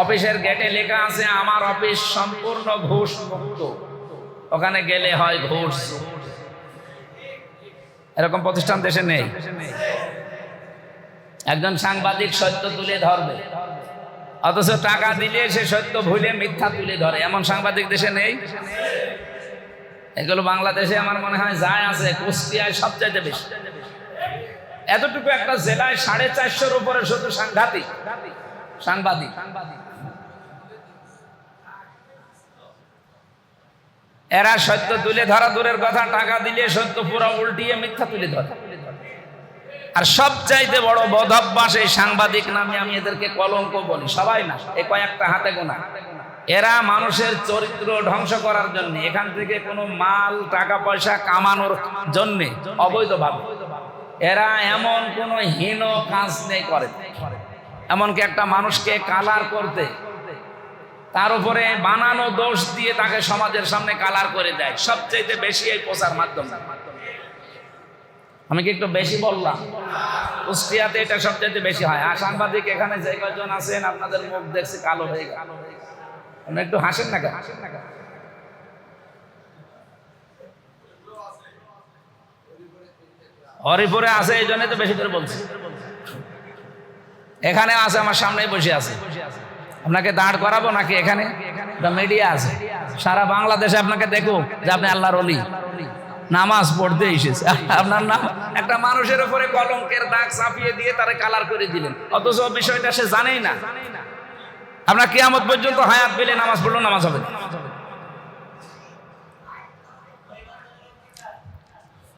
অফিসের গেটে লেখা আছে আমার অফিস সম্পূর্ণ ঘুষ মুক্ত, ওখানে গেলে হয় ঘুষ। এরকম প্রতিষ্ঠান দেশে নেই। একজন সাংবাদিক সত্য তুলে ধরবে, অথচ টাকা দিলে সে সত্য ভুলে মিথ্যা তুলে ধরে, এমন সাংবাদিক দেশে নেই। এগুলো বাংলাদেশে আমার মনে হয় যায় আছে, কুষ্টিয়ায় সবচাইতে বেশি। এতটুকু একটা জেলায় 450-র উপরে শুধু সাংবাদিক। এরা সত্য তুলে ধরা দূরের কথা, টাকা দিলে সত্য পুরো উল্টিয়ে মিথ্যা তুলে ধরে। আর সবচাইতে বড় বদভ্যাস এই সাংবাদিক নামে, আমি এদেরকে কলঙ্ক বলি, সবাই না, এ কয়েকটা হাতে গোনা। এরা মানুষের চরিত্র ধ্বংস করার জন্য, এখান থেকে কোনো মাল টাকা পয়সা কামানোর জন্য অবৈধভাবে এরা এমন কোন হীন কাজ নেই করে। এমনকি একটা মানুষকে কালার করতে তার উপরে বানানো দোষ দিয়ে তাকে সমাজের সামনে কালার করে দেয়। সবচেয়ে বেশি এই প্রচার মাধ্যম। আমি কি একটু বেশি বললাম? কুষ্টিয়াতে এটা সবচেয়ে বেশি হয়। আর সাংবাদিক এখানে যে কয়জন আছেন আপনাদের মুখ দেখছি কালো হয়ে গেল, আপনি একটু হাসেন না কেন? হরিপুরে আছে এই জন্য তো বেশি করে বলছি। এখানে আছে, আমার সামনেই বসে আছে। আপনাকে দাঁড় করাবো নাকি? এখানে মিডিয়া আছে, সারা বাংলাদেশে আপনাকে দেখো যে আপনি আল্লাহর ওলি, নামাজ পড়তে এসেছে। আপনার নাম একটা মানুষের উপরে কলঙ্কের দাগ চাপিয়ে দিয়ে তারা কালার করে দিলেন, অথচ বিষয়টা সে জানেই না। আপনার কিয়ামত পর্যন্ত হায়াত পেলে নামাজ পড়লো নামাজ হবে না।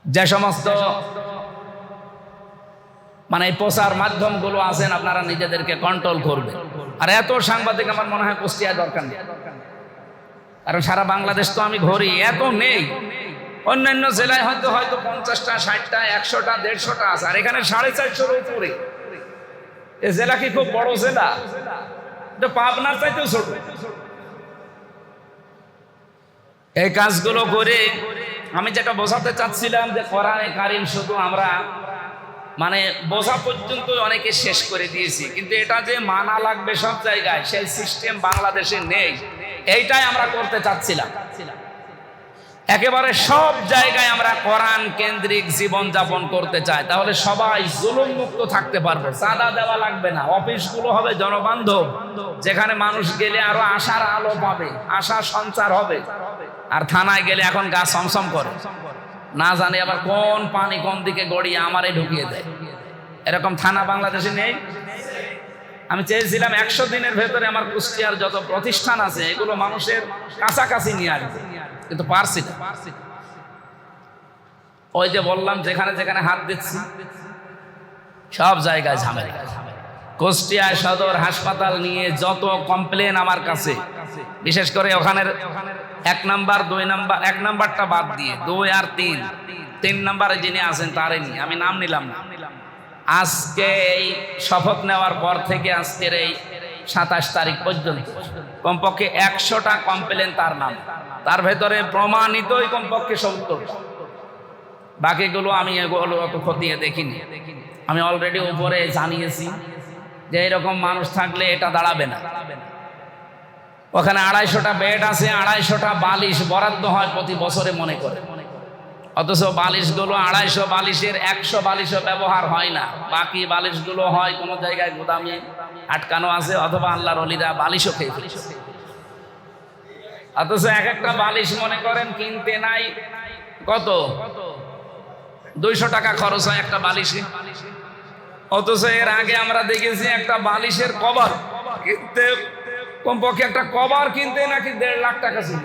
যে সমস্ত মানে প্রচার মাধ্যমগুলো আছেন, আপনারা নিজেদেরকে কন্ট্রোল করবেন। আর এত সাংবাদিক আমার মনে হয় কুষ্টিয়া দরকার নেই, কারণ সারা বাংলাদেশ তো আমি ঘুরি, এত নেই। অন্যান্য জেলায় হয়তো 50টা, 60টা, 100টা, 150টা আছে, আর এখানে 450-এর উপরে। এই জেলা কি খুব বড় জেলা? এটা পাবনার চাইতেও ছোট। এই কাজগুলো করে আমি যেটা বোঝাতে চাচ্ছিলাম যে কোরআনে কারীম শুধু আমরা মানে বোঝা পর্যন্ত অনেকে শেষ করে দিয়েছি, কিন্তু এটা যে মানা লাগবে সব জায়গায়, সেই সিস্টেম বাংলাদেশে নেই। এইটাই আমরা করতে চাচ্ছিলাম। একেবারে সব জায়গায় আমরা কোরআন কেন্দ্রিক জীবন যাপন করতে চাই, তাহলে সবাই জুলুম মুক্ত থাকতে পারবো। চাঁদা দেওয়া লাগবে না, অফিসগুলো হবে জনবান্ধব, যেখানে মানুষ গেলে আরো আশার আলো পাবে, আশার সঞ্চার হবে। আর থানায় গেলে এখন গা সমসম করে, না জানি আবার কোন পানি কোন দিকে গড়িয়ে আমারে ঢুকিয়ে দেয়। এরকম থানা বাংলাদেশে নেই। আমি চেয়েছিলাম 100 দিনের ভেতরে আমার কুষ্টিয়ার যত প্রতিষ্ঠান আছে এগুলো মানুষের কাছাকাছি নিয়ে আসবে, কিন্তু পারছি না। ওই যে বললাম, যেখানে যেখানে হাত দিচ্ছি সব জায়গায় ঝামেলা। কুষ্টিয়া সদর হাসপাতাল নিয়ে যত কমপ্লেন আমার কাছে, বিশেষ করে ওখানের 1 নাম্বার 2 নাম্বার, 1 নাম্বারটা বাদ দিয়ে 2 আর 3 নাম্বারে যিনি আছেন তারই নিয়ে আমি নাম নিলাম না। আজকে এই শপথ নেওয়ার পর থেকে আজকের এই 27 তারিখ পর্যন্ত কমপক্ষে 100টা কমপ্লেন তার নাম, তার ভেতরে প্রমাণিতই কমপক্ষে 70টা। বাকিগুলো আমি এগুলো অত খতিয়ে দেখিনি। আমি অলরেডি উপরে জানিয়েছি যে এরকম মানুষ থাকলে এটা দাঁড়াবে না। ওখানে 250টা বেড আছে, 250টা বালিশ বরাদ্দ হয় প্রতি বছরে মনে করে, অথচ বালিশগুলো 250 বালিশের 100 বালিশও ব্যবহার হয় না। বাকি বালিশগুলো হয় কোনো জায়গায় গুদামে আটকানো আছে, অথবা আল্লাহর ওলিরা বালিশও খেয়ে ফেলেছে। অথচ এক একটা বালিশ মনে করেন কিনতে নাই কত 200 টাকা খরচ হয় একটা বালিশে। অথচ এর আগে আমরা দেখেছি একটা বালিশের কভার কিনতে, কমপক্ষে একটা কভার কিনতে নাকি 1.5 লাখ টাকা ছিল।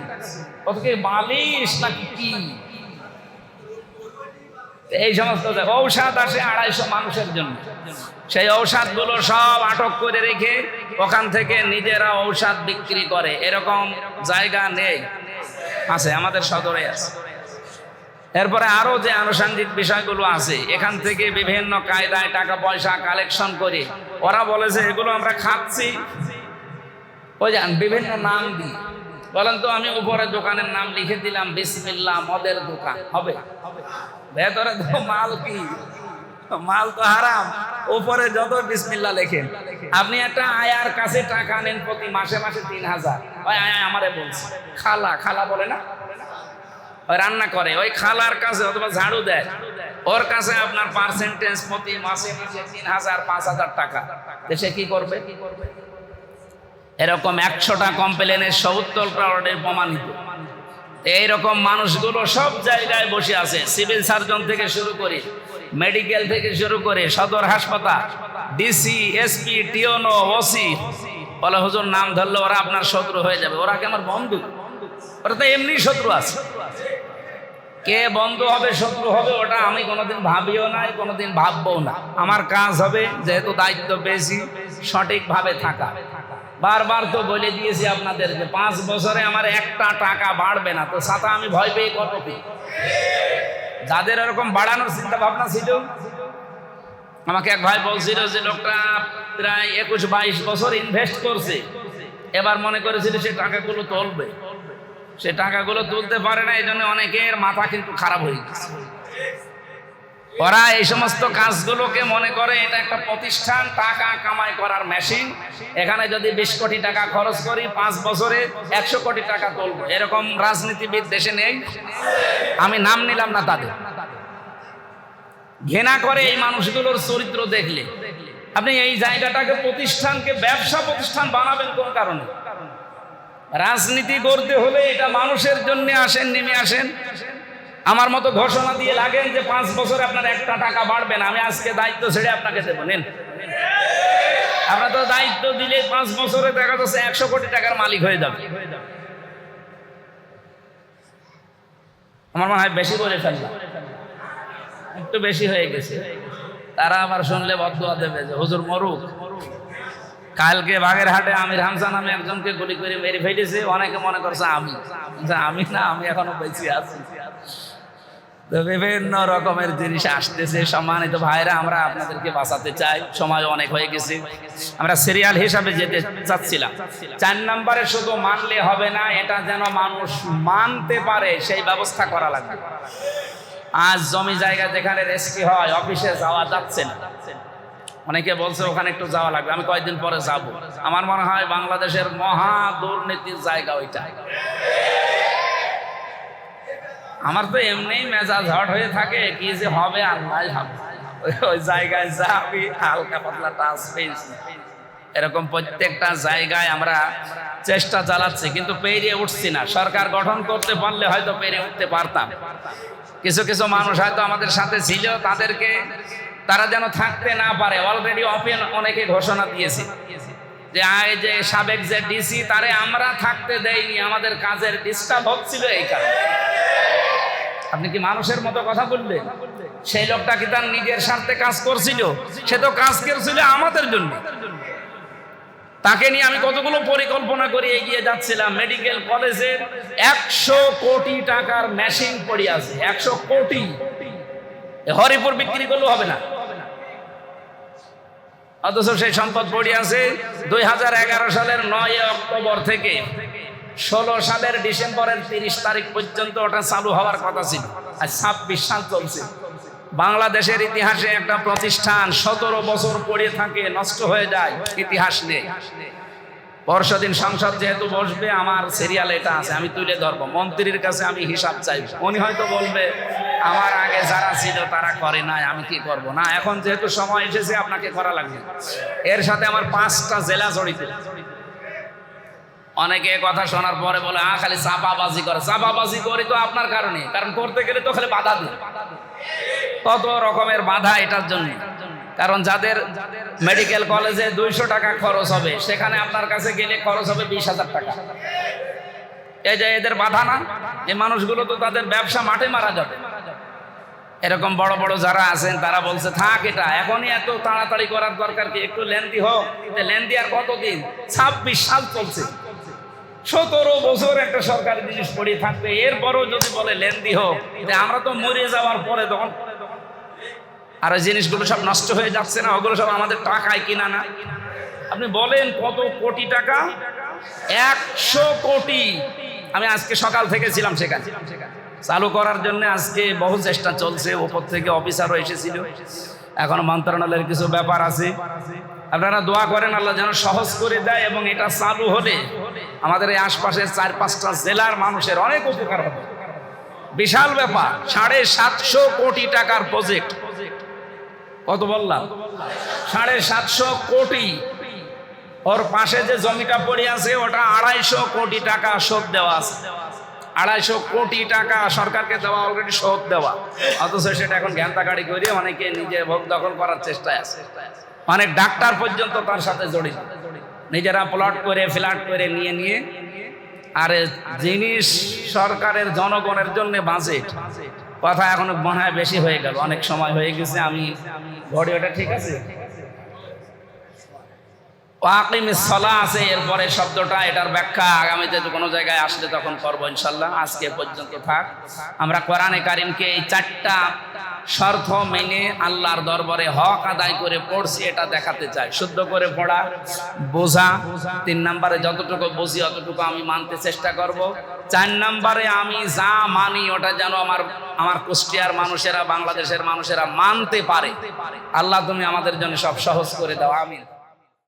অথচ বালিশ নাকি কি, এই সমস্ত ঔষধ আসে 250 মানুষের জন্য, সেই ঔষধগুলো সব আটক করে রেখে ওখান থেকে নিজেরা ঔষধ বিক্রি করে। এরকম জায়গা নেই, আছে আমাদের সদরে আছে। এরপরে আরো যে আনুষঙ্গিক বিষয়গুলো আছে, এখান থেকে বিভিন্ন কায়দায় টাকা পয়সা কালেকশন করে ওরা বলে যে এগুলো আমরা খাচ্ছি, ওই যে বিভিন্ন নাম দিই। বলেন তো, আমি উপরে দোকানের নাম লিখে দিলাম বিসমিল্লাহ মদের দোকান, হবে? ভেতরে তো মাল কি, মাল তো হারাম। উপরে যত বিসমিল্লাহ লেখেন, আপনি একটা আয়ার কাছে টাকা নেন প্রতি মাসে মাসে 3000। ওই আয়া আমারে বলছে, খালা, খালা বলে না, ওই রান্না করে, ওই খালার কাছে অথবা ঝাড়ু দেয়, ওর কাছে আপনার পার্সেন্টেজ প্রতি মাসে মাসে 3000 5000 টাকা। দেশে কি করবে? এরকম 100টা কমপ্লেনের 70টা অর্ডার প্রমাণিত। এইরকম মানুষগুলো সব জায়গায় বসে আছে, সিভিল সার্জন থেকে শুরু করে, মেডিকেল থেকে শুরু করে, সদর হাসপাতাল, ডিসি, এসপি, টিওনো, ওসি। বলে হুজুর নাম ধরলে ওরা আপনার শত্রু হয়ে যাবে। ওরা কি আমার বন্ধু? ওরা তো এমনি শত্রু আছে। কে বন্ধু হবে শত্রু হবে ওটা আমি কোনোদিন ভাবিও নাই, কোনোদিন ভাববো না। আমার কাজ হবে, যেহেতু দায়িত্ব পেয়েছি, সঠিকভাবে থাকা। বারবার তো বলে দিয়েছি আপনাদের যে 5 বছরে আমার 1টা টাকা বাড়বে না, তো ছাতা আমি ভয় পেয়ে করবো কি? যাদের এরকম বাড়ানোর চিন্তা ভাবনা ছিল, আমাকে এক ভাই বলছিল যে লোকটা প্রায় 21-22 বছর ইনভেস্ট করছে, এবার মনে করেছিল সে টাকাগুলো তুলবে, সে টাকাগুলো তুলতে পারে না, এই জন্য অনেকের মাথা কিন্তু খারাপ হয়ে গেছে। ওরা এই সমস্ত কাজগুলোকে মনে করে এটা একটা প্রতিষ্ঠান, টাকা কামাই করার মেশিন, এখানে যদি 20 কোটি টাকা খরচ করি 5 বছরে 100 কোটি টাকা তুলবো। এরকম রাজনীতিবিদ দেশে নেই, আমি নাম নিলাম না তাদের। ঘৃণা করে এই মানুষগুলোর চরিত্র দেখলে। আপনি এই জায়গাটাকে প্রতিষ্ঠানকে ব্যবসা প্রতিষ্ঠান বানাবেন কোন কারণে? রাজনীতি করতে হলে এটা মানুষের জন্য আসেন, নেমে আসেন। আমার মতো ঘোষণা দিয়ে লাগেন যে 5 বছরে আপনার 1 টাকা বাড়বে না, আমি আজকে দায়িত্ব ছেড়ে আপনাকে দেবো, নেন। আপনার তো দায়িত্ব দিলে 5 বছরে দেখা যাচ্ছে 100 কোটি টাকার মালিক হয়ে যাবে। আমার মনে হয় বেশি বলে ফেললাম, একটু বেশি হয়ে গেছে। তারা আবার শুনলে বদদুয়া দেবে যে হুজুর মরুক। কালকে বাগেরহাটে আমির হামজা নামে একজনকে গুলি করে মেরে ফেলেছে, অনেকে মনে করছে আমি না, আমি এখনো বেঁচে আছি। তো বিভিন্ন রকমের জিনিস আসতেছে। সম্মানিত ভাইরা, আমরা আপনাদেরকে বাঁচাতে চাই, সময় অনেক হয়ে গেছে। আমরা সিরিয়াল হিসাবে যেতে চাচ্ছিলাম। 4 নম্বরে শুধু মানলে হবে না, এটা যেন মানুষ মানতে পারে সেই ব্যবস্থা করা লাগবে। আজ জমি জায়গা যেখানে রেস্ট্রি হয়, অফিসে যাওয়া যাচ্ছে না। অনেকে বলছে ওখানে একটু যাওয়া লাগবে, আমি কয়েকদিন পরে যাব। আমার মনে হয় বাংলাদেশের মহা দুর্নীতির জায়গা ওইটা। আমার তো এমনি মেজাজ হট হয়ে থাকে, কি যে হবে আল্লাহ ভাবে। ওই জায়গায় যা আমি হালকা পাতলা টাচ পেয়েছি, এরকম প্রত্যেকটা জায়গায় আমরা চেষ্টা চালাচ্ছি, কিন্তু পেরিয়ে উঠছি না। সরকার গঠন করতে পারলে হয়তো পেরিয়ে উঠতে পারতাম। কিছু কিছু মানুষ হয়তো আমাদের সাথে ছিল, তাদেরকে তারা যেন থাকতে না পারে। অলরেডি ওপেন অনেকে ঘোষণা দিয়েছে যে সাবেক যে ডিসি তারে আমরা থাকতে দেইনি, আমাদের কাজের ডিস্টার্ব হচ্ছিল এই কারণে। আপনি কি মানুষের মতো কথা বললেন? সেই লোকটা কি তার নিজের স্বার্থে কাজ করছিল? সে তো কাজ করছিল আমাদের জন্য। তাকে নিয়ে আমি কতগুলো পরিকল্পনা করে এগিয়ে যাচ্ছিলাম। মেডিকেল কলেজের 100 কোটি টাকার মেশিন পড়ে আছে, 100 কোটি। হরিপুর বিক্রি করলেও হবে না, অথচ সেই সম্পদ পড়ে আছে। 2011 সালের 9 অক্টোবর থেকে 16 সালের ডিসেম্বরের 30 তারিখ পর্যন্ত ওটা চালু হওয়ার কথা ছিল। আজ 26 সাল চলছে। বাংলাদেশের ইতিহাসে একটা প্রতিষ্ঠান 17 বছর পড়ে থাকে, নষ্ট হয়ে যায়, ইতিহাস নেই। পরশুদিন সংসদ যেহেতু বসবে, আমার সিরিয়াল এটা আছে, আমি তুলে ধরবো। মন্ত্রীর কাছে আমি হিসাব চাইব। উনি হয়তো বলবে আমার আগে যারা ছিল তারা করে নাই, আমি কি করব না। এখন যেহেতু সময় এসেছে, আপনাকে করা লাগবে। এর সাথে আমার 5টা জেলা জড়িত। অনেকে কথা শোনার পরে বলে খালি চাপাবাজি করে। চাপাবাজি করি তো আপনার কারণে, কারণ করতে গেলে তো খালি বাধা দিই। কত রকমের বাধা এটার জন্য। কারণ যাদের মেডিকেল কলেজে 200 টাকা খরচ হবে, সেখানে আপনার কাছে গেলে খরচ হবে 20,000 টাকা। এই যে এদের বাধা না, এই মানুষগুলো তো তাদের ব্যবসা মাঠে মারা যাবে। এরকম বড় বড় যারা আছেন তারা বলছে থাক, এটা এখনই এত তাড়াতাড়ি করার দরকার কি, একটু লেন্দি হোক। লেন্দি আর কতদিন? 26 সাল চলছে। 17 বছর একটা সরকারি জিনিস পড়ে থাকবে, এরপরও যদি বলে লেন্দি হোক, আমরা তো মরে যাওয়ার পরে তখন আর ওই জিনিসগুলো সব নষ্ট হয়ে যাচ্ছে না? ওগুলো সব আমাদের টাকায় কিনা না? আপনি বলেন কত কোটি টাকা? 100 কোটি। আমি আজকে সকাল থেকে ছিলাম সেখানে। চালু করার জন্য আজকে বহু চেষ্টা চলছে, উপর থেকে অফিসারও এসেছিল। এখন মন্ত্রণালয়ের কিছু ব্যাপার আছে। আপনারা দোয়া করেন আল্লাহ যেন সহজ করে দেয়, এবং এটা চালু হলে আমাদের এই আশপাশের 4-5টা জেলার মানুষের অনেক উপকার হবে। বিশাল ব্যাপার, 750 কোটি টাকার প্রজেক্ট। কত বললাম? 750 কোটি। ওর পাশে যে জমিটা পড়ে আছে ওটা 250 কোটি টাকা শোধ দেওয়া আছে। 250 কোটি টাকা সরকারকে দেওয়া, অলরেডি শোধ দেওয়া। অথচ সেটা এখন ঘ্যান্তাগাড়ি করে অনেকে নিজে ভোগ দখল করার চেষ্টায় আছে। অনেক ডাক্তার পর্যন্ত তার সাথে জড়িত, নিজেরা প্লট করে ফ্ল্যাট করে নিয়ে আর জিনিস সরকারের জনগণের জন্য বাজেট। কথা এখন মনে হয় বেশি হয়ে গেল, অনেক সময় হয়ে গেছে। আমি ঘড়ি ওটা ঠিক আছে, ওয়াকিমিস সালাহ আছে, এরপরে শব্দটা, এটার ব্যাখ্যা আগামীতে কোনো জায়গায় আসলে তখন করবো ইনশাল্লাহ। আজকে পর্যন্ত থাক। আমরা কোরআনে কারিমকে এই 4টা শর্ত মেনে আল্লাহর দরবারে হক আদায় করে পড়ছি, এটা দেখাতে চাই। শুদ্ধ করে পড়া, বোঝা। 3 নম্বরে যতটুকু বুঝি অতটুকু আমি মানতে চেষ্টা করব। 4 নম্বরে আমি যা মানি ওটা যেন আমার কুষ্টিয়ার মানুষেরা, বাংলাদেশের মানুষেরা মানতে পারে। আল্লাহ তুমি আমাদের জন্য সব সহজ করে দাও, আমিন।